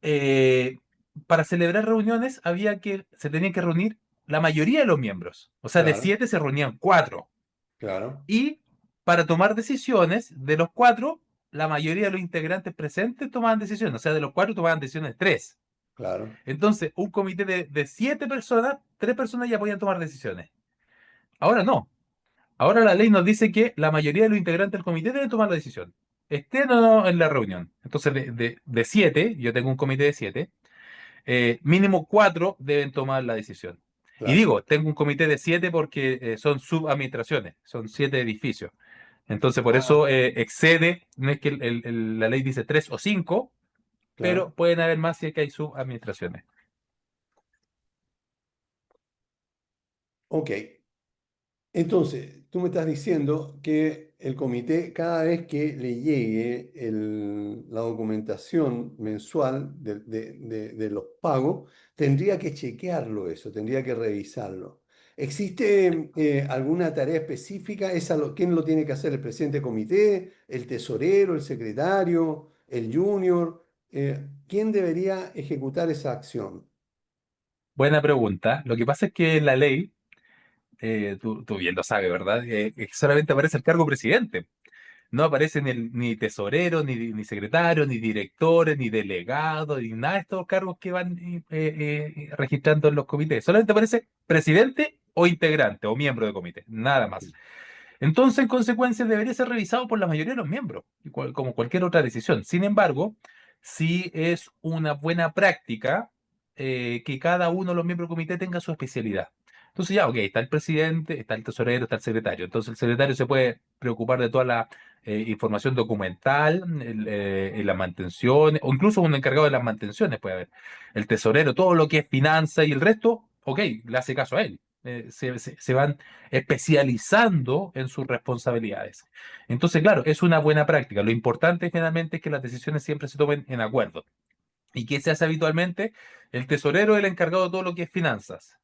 Eh, para celebrar reuniones se tenían que reunir la mayoría de los miembros. O sea, de Claro, 7 se reunían 4. claro, Y para tomar decisiones, de los 4, la mayoría de los integrantes presentes tomaban decisiones. O sea, de los 4 tomaban decisiones 3. claro. Entonces, un comité de 7 personas, 3 personas ya podían tomar decisiones. Ahora no. Ahora la ley nos dice que la mayoría de los integrantes del comité deben tomar la decisión. Estén o no en la reunión. Entonces, de 7, yo tengo un comité de 7, mínimo 4 deben tomar la decisión. Y Claro. digo, tengo un comité de 7 porque son subadministraciones, son 7 edificios. Entonces, por Ah, eso excede, no es que la ley dice 3 o 5, claro. pero pueden haber más si es que hay subadministraciones. Ok. Entonces, tú me estás diciendo que el comité, cada vez que le llegue la documentación mensual de los pagos, tendría que chequearlo eso, tendría que revisarlo. ¿Existe alguna tarea específica? ¿Quién lo tiene que hacer? ¿El presidente del comité? ¿El tesorero? ¿El secretario? ¿El junior? ¿Quién debería ejecutar esa acción? Buena pregunta. Lo que pasa es que en la ley, tú bien lo sabes, ¿verdad? Solamente aparece el cargo presidente. No aparecen ni tesoreros, ni secretarios, ni directores, ni delegados, ni nada de estos cargos que van registrando en los comités. Solamente aparece presidente o integrante o miembro de comité, nada más. Entonces, en consecuencia, debería ser revisado por la mayoría de los miembros, como cualquier otra decisión. Sin embargo, sí es una buena práctica que cada uno de los miembros del comité tenga su especialidad. Entonces ya, ok, está el presidente, está el tesorero, está el secretario. Entonces el secretario se puede preocupar de toda la información documental, la mantención, o incluso un encargado de las mantenciones puede haber. El tesorero, todo lo que es finanza y el resto, ok, le hace caso a él. se van especializando en sus responsabilidades. Entonces, claro, es una buena práctica. Lo importante finalmente es que las decisiones siempre se tomen en acuerdo. ¿Y qué se hace habitualmente? El tesorero es el encargado de todo lo que es finanzas,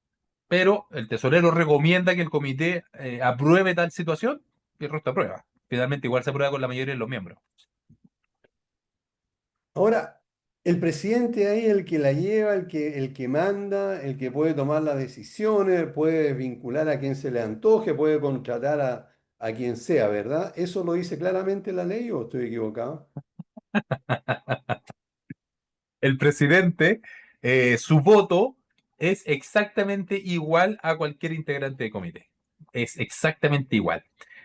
pero el tesorero recomienda que el comité apruebe tal situación y el resto aprueba. Finalmente, igual se aprueba con la mayoría de los miembros. Ahora, el presidente ahí el que la lleva, el que manda, el que puede tomar las decisiones, puede vincular a quien se le antoje, puede contratar a quien sea, ¿verdad? ¿Eso lo dice claramente la ley o estoy equivocado? El presidente, su voto es exactamente igual a cualquier integrante de comité. Es exactamente igual.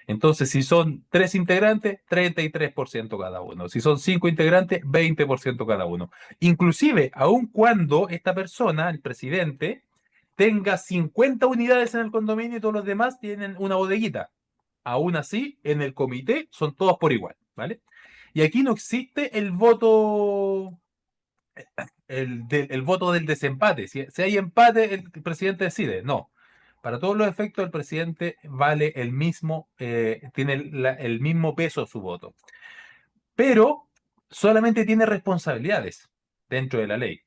Entonces, si son tres integrantes, 33% cada uno. Si son cinco integrantes, 20% cada uno. Inclusive, aun cuando esta persona, el presidente, tenga 50 unidades en el condominio y todos los demás tienen una bodeguita. Aún así, en el comité son todos por igual, ¿vale? Y aquí no existe el voto del desempate. Si hay empate, el presidente decide. No. Para todos los efectos, el presidente vale el mismo, tiene el mismo peso su voto. Pero solamente tiene responsabilidades dentro de la ley.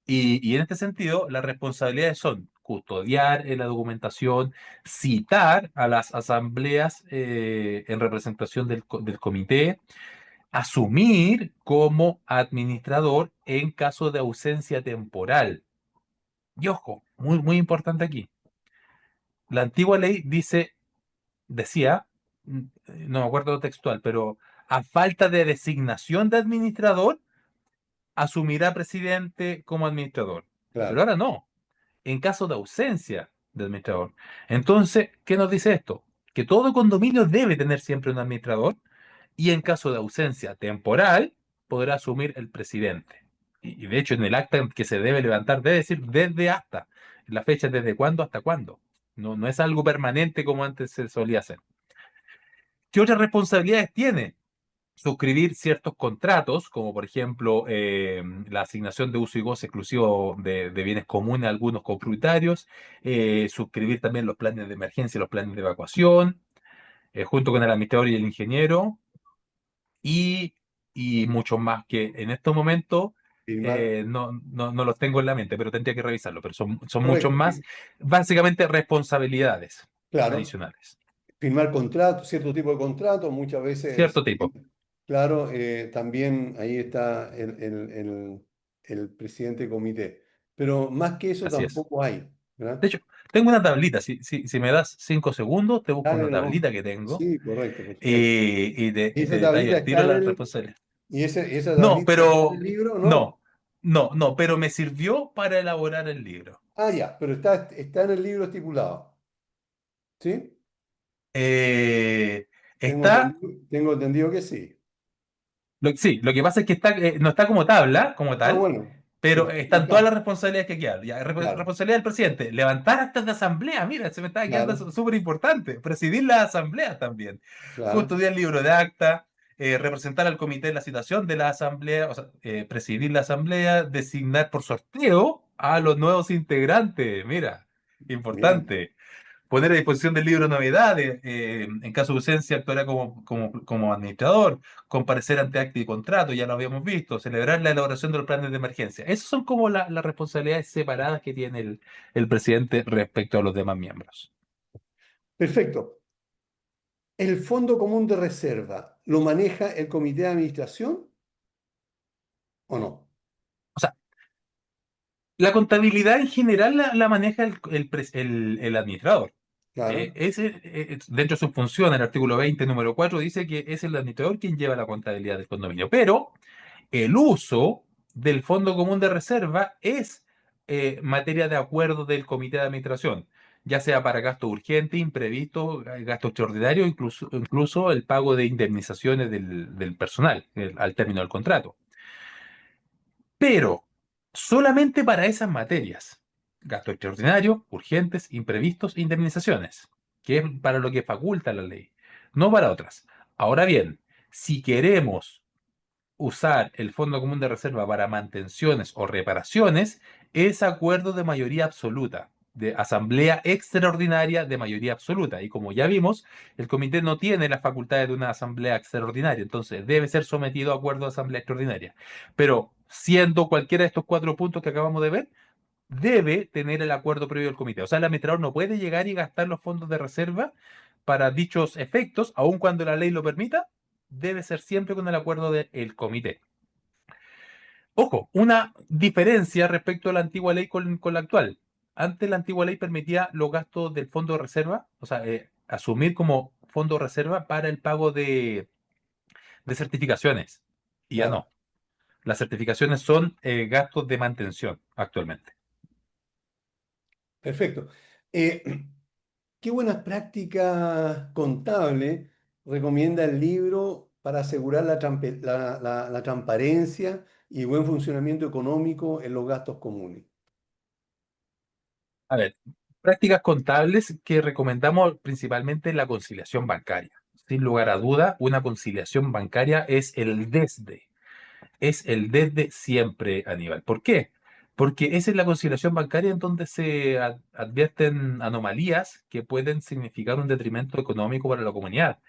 Y en este sentido, las responsabilidades son custodiar la documentación, citar a las asambleas en representación del comité, asumir como administrador en caso de ausencia temporal. Y ojo, muy, muy importante aquí. La antigua ley decía, no me acuerdo textual, pero a falta de designación de administrador, asumirá presidente como administrador. Pero Claro. ahora no, en caso de ausencia de administrador. Entonces, ¿qué nos dice esto? Que todo condominio debe tener siempre un administrador y en caso de ausencia temporal podrá asumir el presidente. Y de hecho, en el acta que se debe levantar debe decir desde hasta, la fecha desde cuándo hasta cuándo. No, no es algo permanente como antes se solía hacer. ¿Qué otras responsabilidades tiene? Suscribir ciertos contratos, como por ejemplo la asignación de uso y goce exclusivo de bienes comunes a algunos copropietarios, suscribir también los planes de emergencia y los planes de evacuación, junto con el administrador y el ingeniero, y, y muchos más que en estos momentos Firmar, no los tengo en la mente, pero tendría que revisarlo, pero son muchos correcto, más, básicamente responsabilidades claro. adicionales. Firmar contratos, cierto tipo de contratos, muchas veces, Cierto tipo, claro, también ahí está el presidente del comité. Pero más que eso así es. tampoco hay, ¿verdad? De hecho, tengo una tablita. Si me das 5 segundos, te busco Dale una nomás. tablita que tengo Sí, correcto, perfecto. y ¿Y esa te detallo tablita al está tiro en la el, responsabilidad. esa No, tablita está en el pero libro? No. no, no, pero me sirvió para elaborar el libro. Ah, ya, pero está en el libro estipulado. ¿Sí? Eh, está, Tengo entendido que sí. sí, lo que pasa es que no está como tabla, como Ah, tal, bueno, pero pero ahí están todas las está. responsabilidades que quedan. Ya, Claro, responsabilidad del presidente, levantar actas de asamblea, mira, se me estaba quedando claro, súper importante. Presidir la asamblea también. claro. Custodiar el libro de acta, representar al comité en la situación de la asamblea, o sea, presidir la asamblea, designar por sorteo a los nuevos integrantes, mira, Bien, importante. Poner a disposición del libro novedades, en caso de ausencia actuará como administrador, comparecer ante acta y contrato, ya lo habíamos visto, celebrar la elaboración de los planes de emergencia. Esas son como las responsabilidades separadas que tiene el presidente respecto a los demás miembros. perfecto. ¿El Fondo Común de Reserva lo maneja el Comité de Administración o no? O sea, la contabilidad en general la maneja el administrador. Claro, Dentro de su función, el artículo 20, número 4, dice que es el administrador quien lleva la contabilidad del condominio. Pero el uso del Fondo Común de Reserva es materia de acuerdo del Comité de Administración, ya sea para gasto urgente, imprevisto, gasto extraordinario, incluso el pago de indemnizaciones del personal al término del contrato. Pero solamente para esas materias, gasto extraordinario, urgentes, imprevistos, indemnizaciones, que es para lo que faculta la ley, no para otras. Ahora bien, si queremos usar el Fondo Común de Reserva para mantenciones o reparaciones es acuerdo de mayoría absoluta. de asamblea extraordinaria de mayoría absoluta. Y como ya vimos, el comité no tiene las facultades de una asamblea extraordinaria, entonces debe ser sometido a acuerdo de asamblea extraordinaria. Pero siendo cualquiera de estos cuatro puntos que acabamos de ver, debe tener el acuerdo previo del comité. O sea, el administrador no puede llegar y gastar los fondos de reserva para dichos efectos, aun cuando la ley lo permita, debe ser siempre con el acuerdo del comité. Ojo, una diferencia respecto a la antigua ley con la actual. Antes la antigua ley permitía los gastos del fondo de reserva, o sea, asumir como fondo de reserva para el pago de certificaciones. Y ya Claro, no. Las certificaciones son gastos de mantención actualmente. perfecto. Eh, ¿Qué buenas prácticas contables recomienda el libro para asegurar la transparencia y buen funcionamiento económico en los gastos comunes? A ver, prácticas contables que recomendamos principalmente la conciliación bancaria. Sin lugar a duda, una conciliación bancaria es el desde siempre, Aníbal. ¿Por qué? Porque esa es la conciliación bancaria en donde se advierten anomalías que pueden significar un detrimento económico para la comunidad.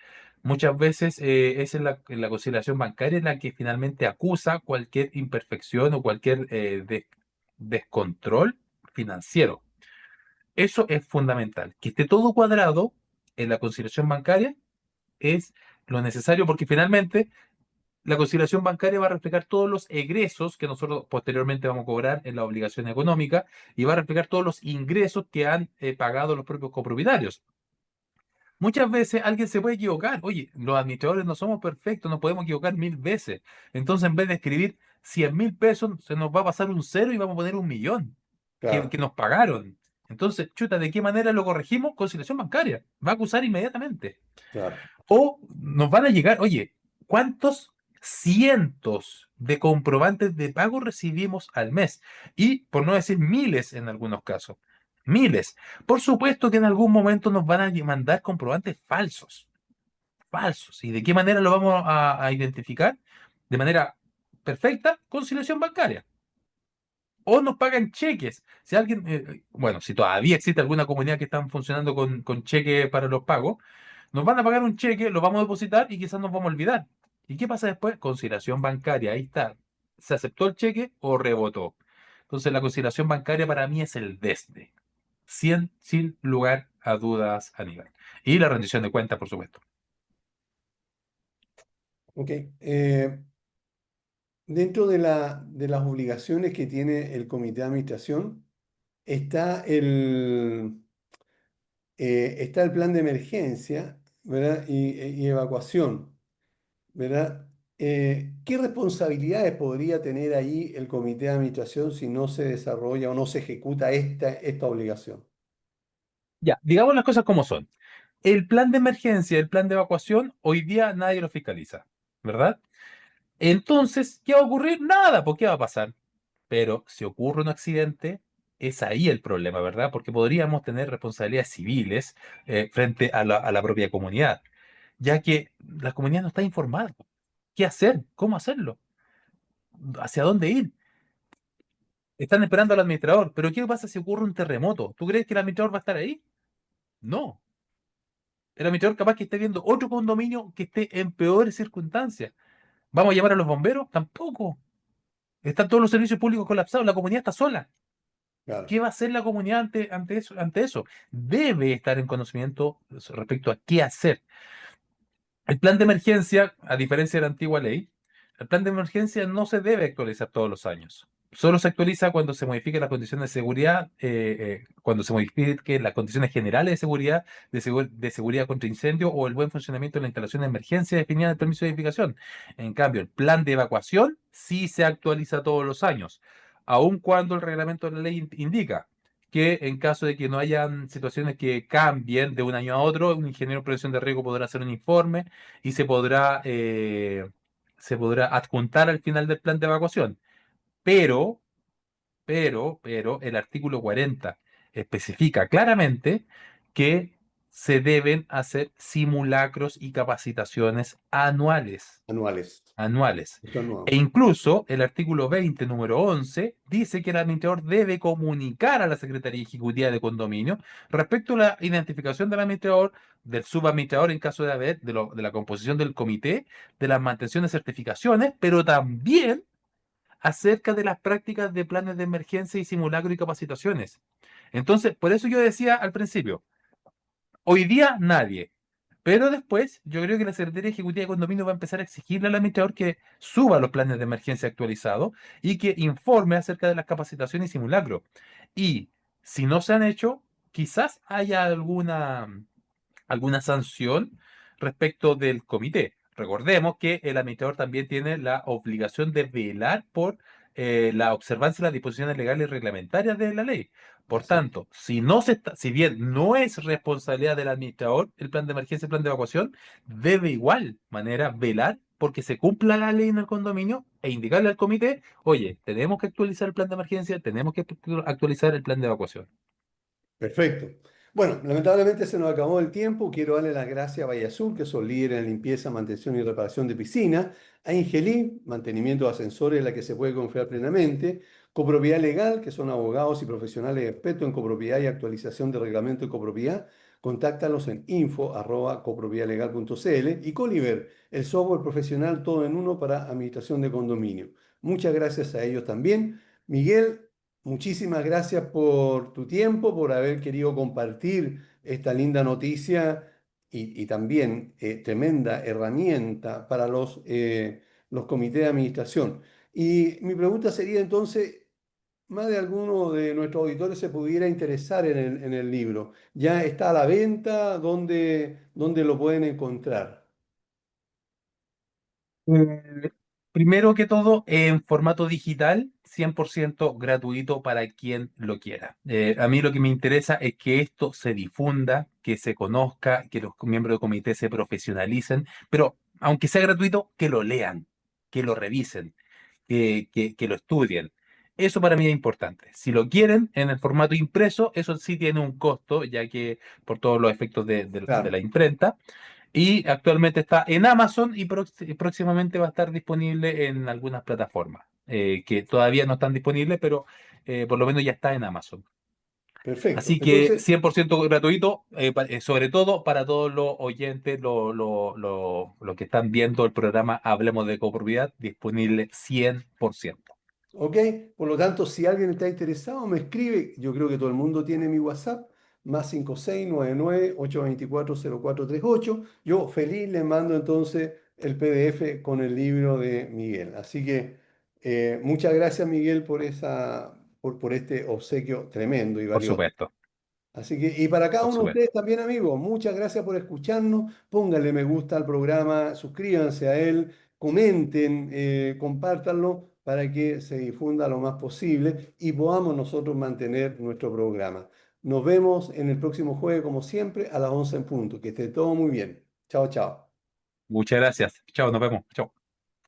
Muchas veces es en la conciliación bancaria en la que finalmente acusa cualquier imperfección o cualquier descontrol financiero. Eso es fundamental. Que esté todo cuadrado en la conciliación bancaria es lo necesario porque finalmente la conciliación bancaria va a reflejar todos los egresos que nosotros posteriormente vamos a cobrar en la obligación económica y va a reflejar todos los ingresos que han pagado los propios copropietarios. Muchas veces alguien se puede equivocar. Oye, los administradores no somos perfectos, nos podemos equivocar 1000 veces. Entonces, en vez de escribir 100.000 pesos, se nos va a pasar un cero y vamos a poner 1.000.000 que Claro, nos pagaron. Entonces, chuta, ¿de qué manera lo corregimos? Conciliación bancaria. Va a acusar inmediatamente. claro, O nos van a llegar, oye, ¿cuántos cientos de comprobantes de pago recibimos al mes? Y por no decir miles en algunos casos. Miles. Por supuesto que en algún momento nos van a mandar comprobantes falsos. Falsos. ¿Y de qué manera lo vamos a identificar? De manera perfecta, conciliación bancaria. O nos pagan cheques. Si alguien, bueno, si todavía existe alguna comunidad que están funcionando con cheque para los pagos, nos van a pagar un cheque, lo vamos a depositar y quizás nos vamos a olvidar. ¿Y qué pasa después? Conciliación bancaria. Ahí está. ¿Se aceptó el cheque o rebotó? Entonces, la conciliación bancaria para mí es el desde. Sin lugar a dudas, Aníbal. Y la rendición de cuentas, por supuesto. ok. Dentro de las obligaciones que tiene el comité de administración está está el plan de emergencia, ¿verdad? Y evacuación, ¿verdad? ¿Qué responsabilidades podría tener ahí el comité de administración si no se desarrolla o no se ejecuta esta obligación? Ya, digamos las cosas como son. El plan de emergencia, el plan de evacuación, hoy día nadie lo fiscaliza, ¿verdad? Entonces, ¿qué va a ocurrir? Nada, ¿por qué va a pasar? Pero si ocurre un accidente, es ahí el problema, ¿verdad? Porque podríamos tener responsabilidades civiles frente a la propia comunidad, ya que la comunidad no está informada. ¿Qué hacer? ¿Cómo hacerlo? ¿Hacia dónde ir? Están esperando al administrador, pero ¿qué pasa si ocurre un terremoto? ¿Tú crees que el administrador va a estar ahí? No. El administrador capaz que esté viendo otro condominio que esté en peores circunstancias. ¿Vamos a llamar a los bomberos? Tampoco. Están todos los servicios públicos colapsados, la comunidad está sola. Claro. ¿Qué va a hacer la comunidad ante eso? Debe estar en conocimiento respecto a qué hacer. El plan de emergencia, a diferencia de la antigua ley, el plan de emergencia no se debe actualizar todos los años. Solo se actualiza cuando se modifiquen las condiciones de seguridad, cuando se modifiquen las condiciones generales de seguridad, de seguridad contra incendio o el buen funcionamiento de la instalación de emergencia definida en el permiso de edificación. En cambio, el plan de evacuación sí se actualiza todos los años, aun cuando el reglamento de la ley indica que en caso de que no hayan situaciones que cambien de un año a otro, un ingeniero de prevención de riesgo podrá hacer un informe y se podrá adjuntar al final del plan de evacuación. Pero, pero, el artículo 40 especifica claramente que se deben hacer simulacros y capacitaciones anuales. Anuales. Anuales. Esto es E nuevo. incluso el artículo 20, número 11, dice que el administrador debe comunicar a la Secretaría Ejecutiva de Condominio respecto a la identificación del administrador, del subadministrador en caso de haber, de la composición del comité, de las mantenciones de certificaciones, pero también acerca de las prácticas de planes de emergencia y simulacro y capacitaciones. Entonces, por eso yo decía al principio, hoy día nadie. Pero después, yo creo que la Secretaría Ejecutiva de Condominio va a empezar a exigirle al administrador que suba los planes de emergencia actualizados y que informe acerca de las capacitaciones y simulacros. Y si no se han hecho, quizás haya alguna sanción respecto del comité. Recordemos que el administrador también tiene la obligación de velar por la observancia de las disposiciones legales y reglamentarias de la ley. Por Así es. tanto, si no se está, si bien no es responsabilidad del administrador el plan de emergencia, el plan de evacuación, debe igual manera velar porque se cumpla la ley en el condominio e indicarle al comité, oye, tenemos que actualizar el plan de emergencia, tenemos que actualizar el plan de evacuación. Perfecto. Bueno, lamentablemente se nos acabó el tiempo. Quiero darle las gracias a Valle Azul, que son líderes en limpieza, mantención y reparación de piscina, a Ingelí, mantenimiento de ascensores, en la que se puede confiar plenamente, Copropiedad Legal, que son abogados y profesionales expertos en copropiedad y actualización de reglamento de copropiedad. Contáctalos en info@copropiedadlegal.cl y Coliver, el software profesional todo en uno para administración de condominio. Muchas gracias a ellos también. Miguel, muchísimas gracias por tu tiempo, por haber querido compartir esta linda noticia y también tremenda herramienta para los comités de administración. Y mi pregunta sería entonces, más de alguno de nuestros auditores se pudiera interesar en el libro. ¿Ya está a la venta? ¿Dónde lo pueden encontrar? Primero que todo, en formato digital, 100% gratuito para quien lo quiera. A mí lo que me interesa es que esto se difunda, que se conozca, que los miembros del comité se profesionalicen, pero aunque sea gratuito, que lo lean, que lo revisen, que lo estudien. Eso para mí es importante. Si lo quieren en el formato impreso, eso sí tiene un costo, ya que por todos los efectos de la Claro, imprenta. Y actualmente está en Amazon y próximamente va a estar disponible en algunas plataformas, que todavía no están disponibles, pero por lo menos ya está en Amazon. perfecto. Así que Entonces, 100% gratuito, sobre todo para todos los oyentes, los que están viendo el programa Hablemos de Copropiedad, disponible 100%. ok, por lo tanto, si alguien está interesado, me escribe. Yo creo que todo el mundo tiene mi WhatsApp, más 5699-824-0438. Yo feliz le mando entonces el PDF con el libro de Miguel. Así que muchas gracias, Miguel, por este obsequio tremendo y Por valioso. supuesto, Así que, y para cada por uno de supuesto. ustedes también, amigos, muchas gracias por escucharnos. Pónganle me gusta al programa, suscríbanse a él, comenten, compártanlo para que se difunda lo más posible y podamos nosotros mantener nuestro programa. Nos vemos en el próximo jueves, como siempre, a las 11 en punto. Que esté todo muy bien. Chao, chao. Muchas gracias. Chao, nos vemos. Chao.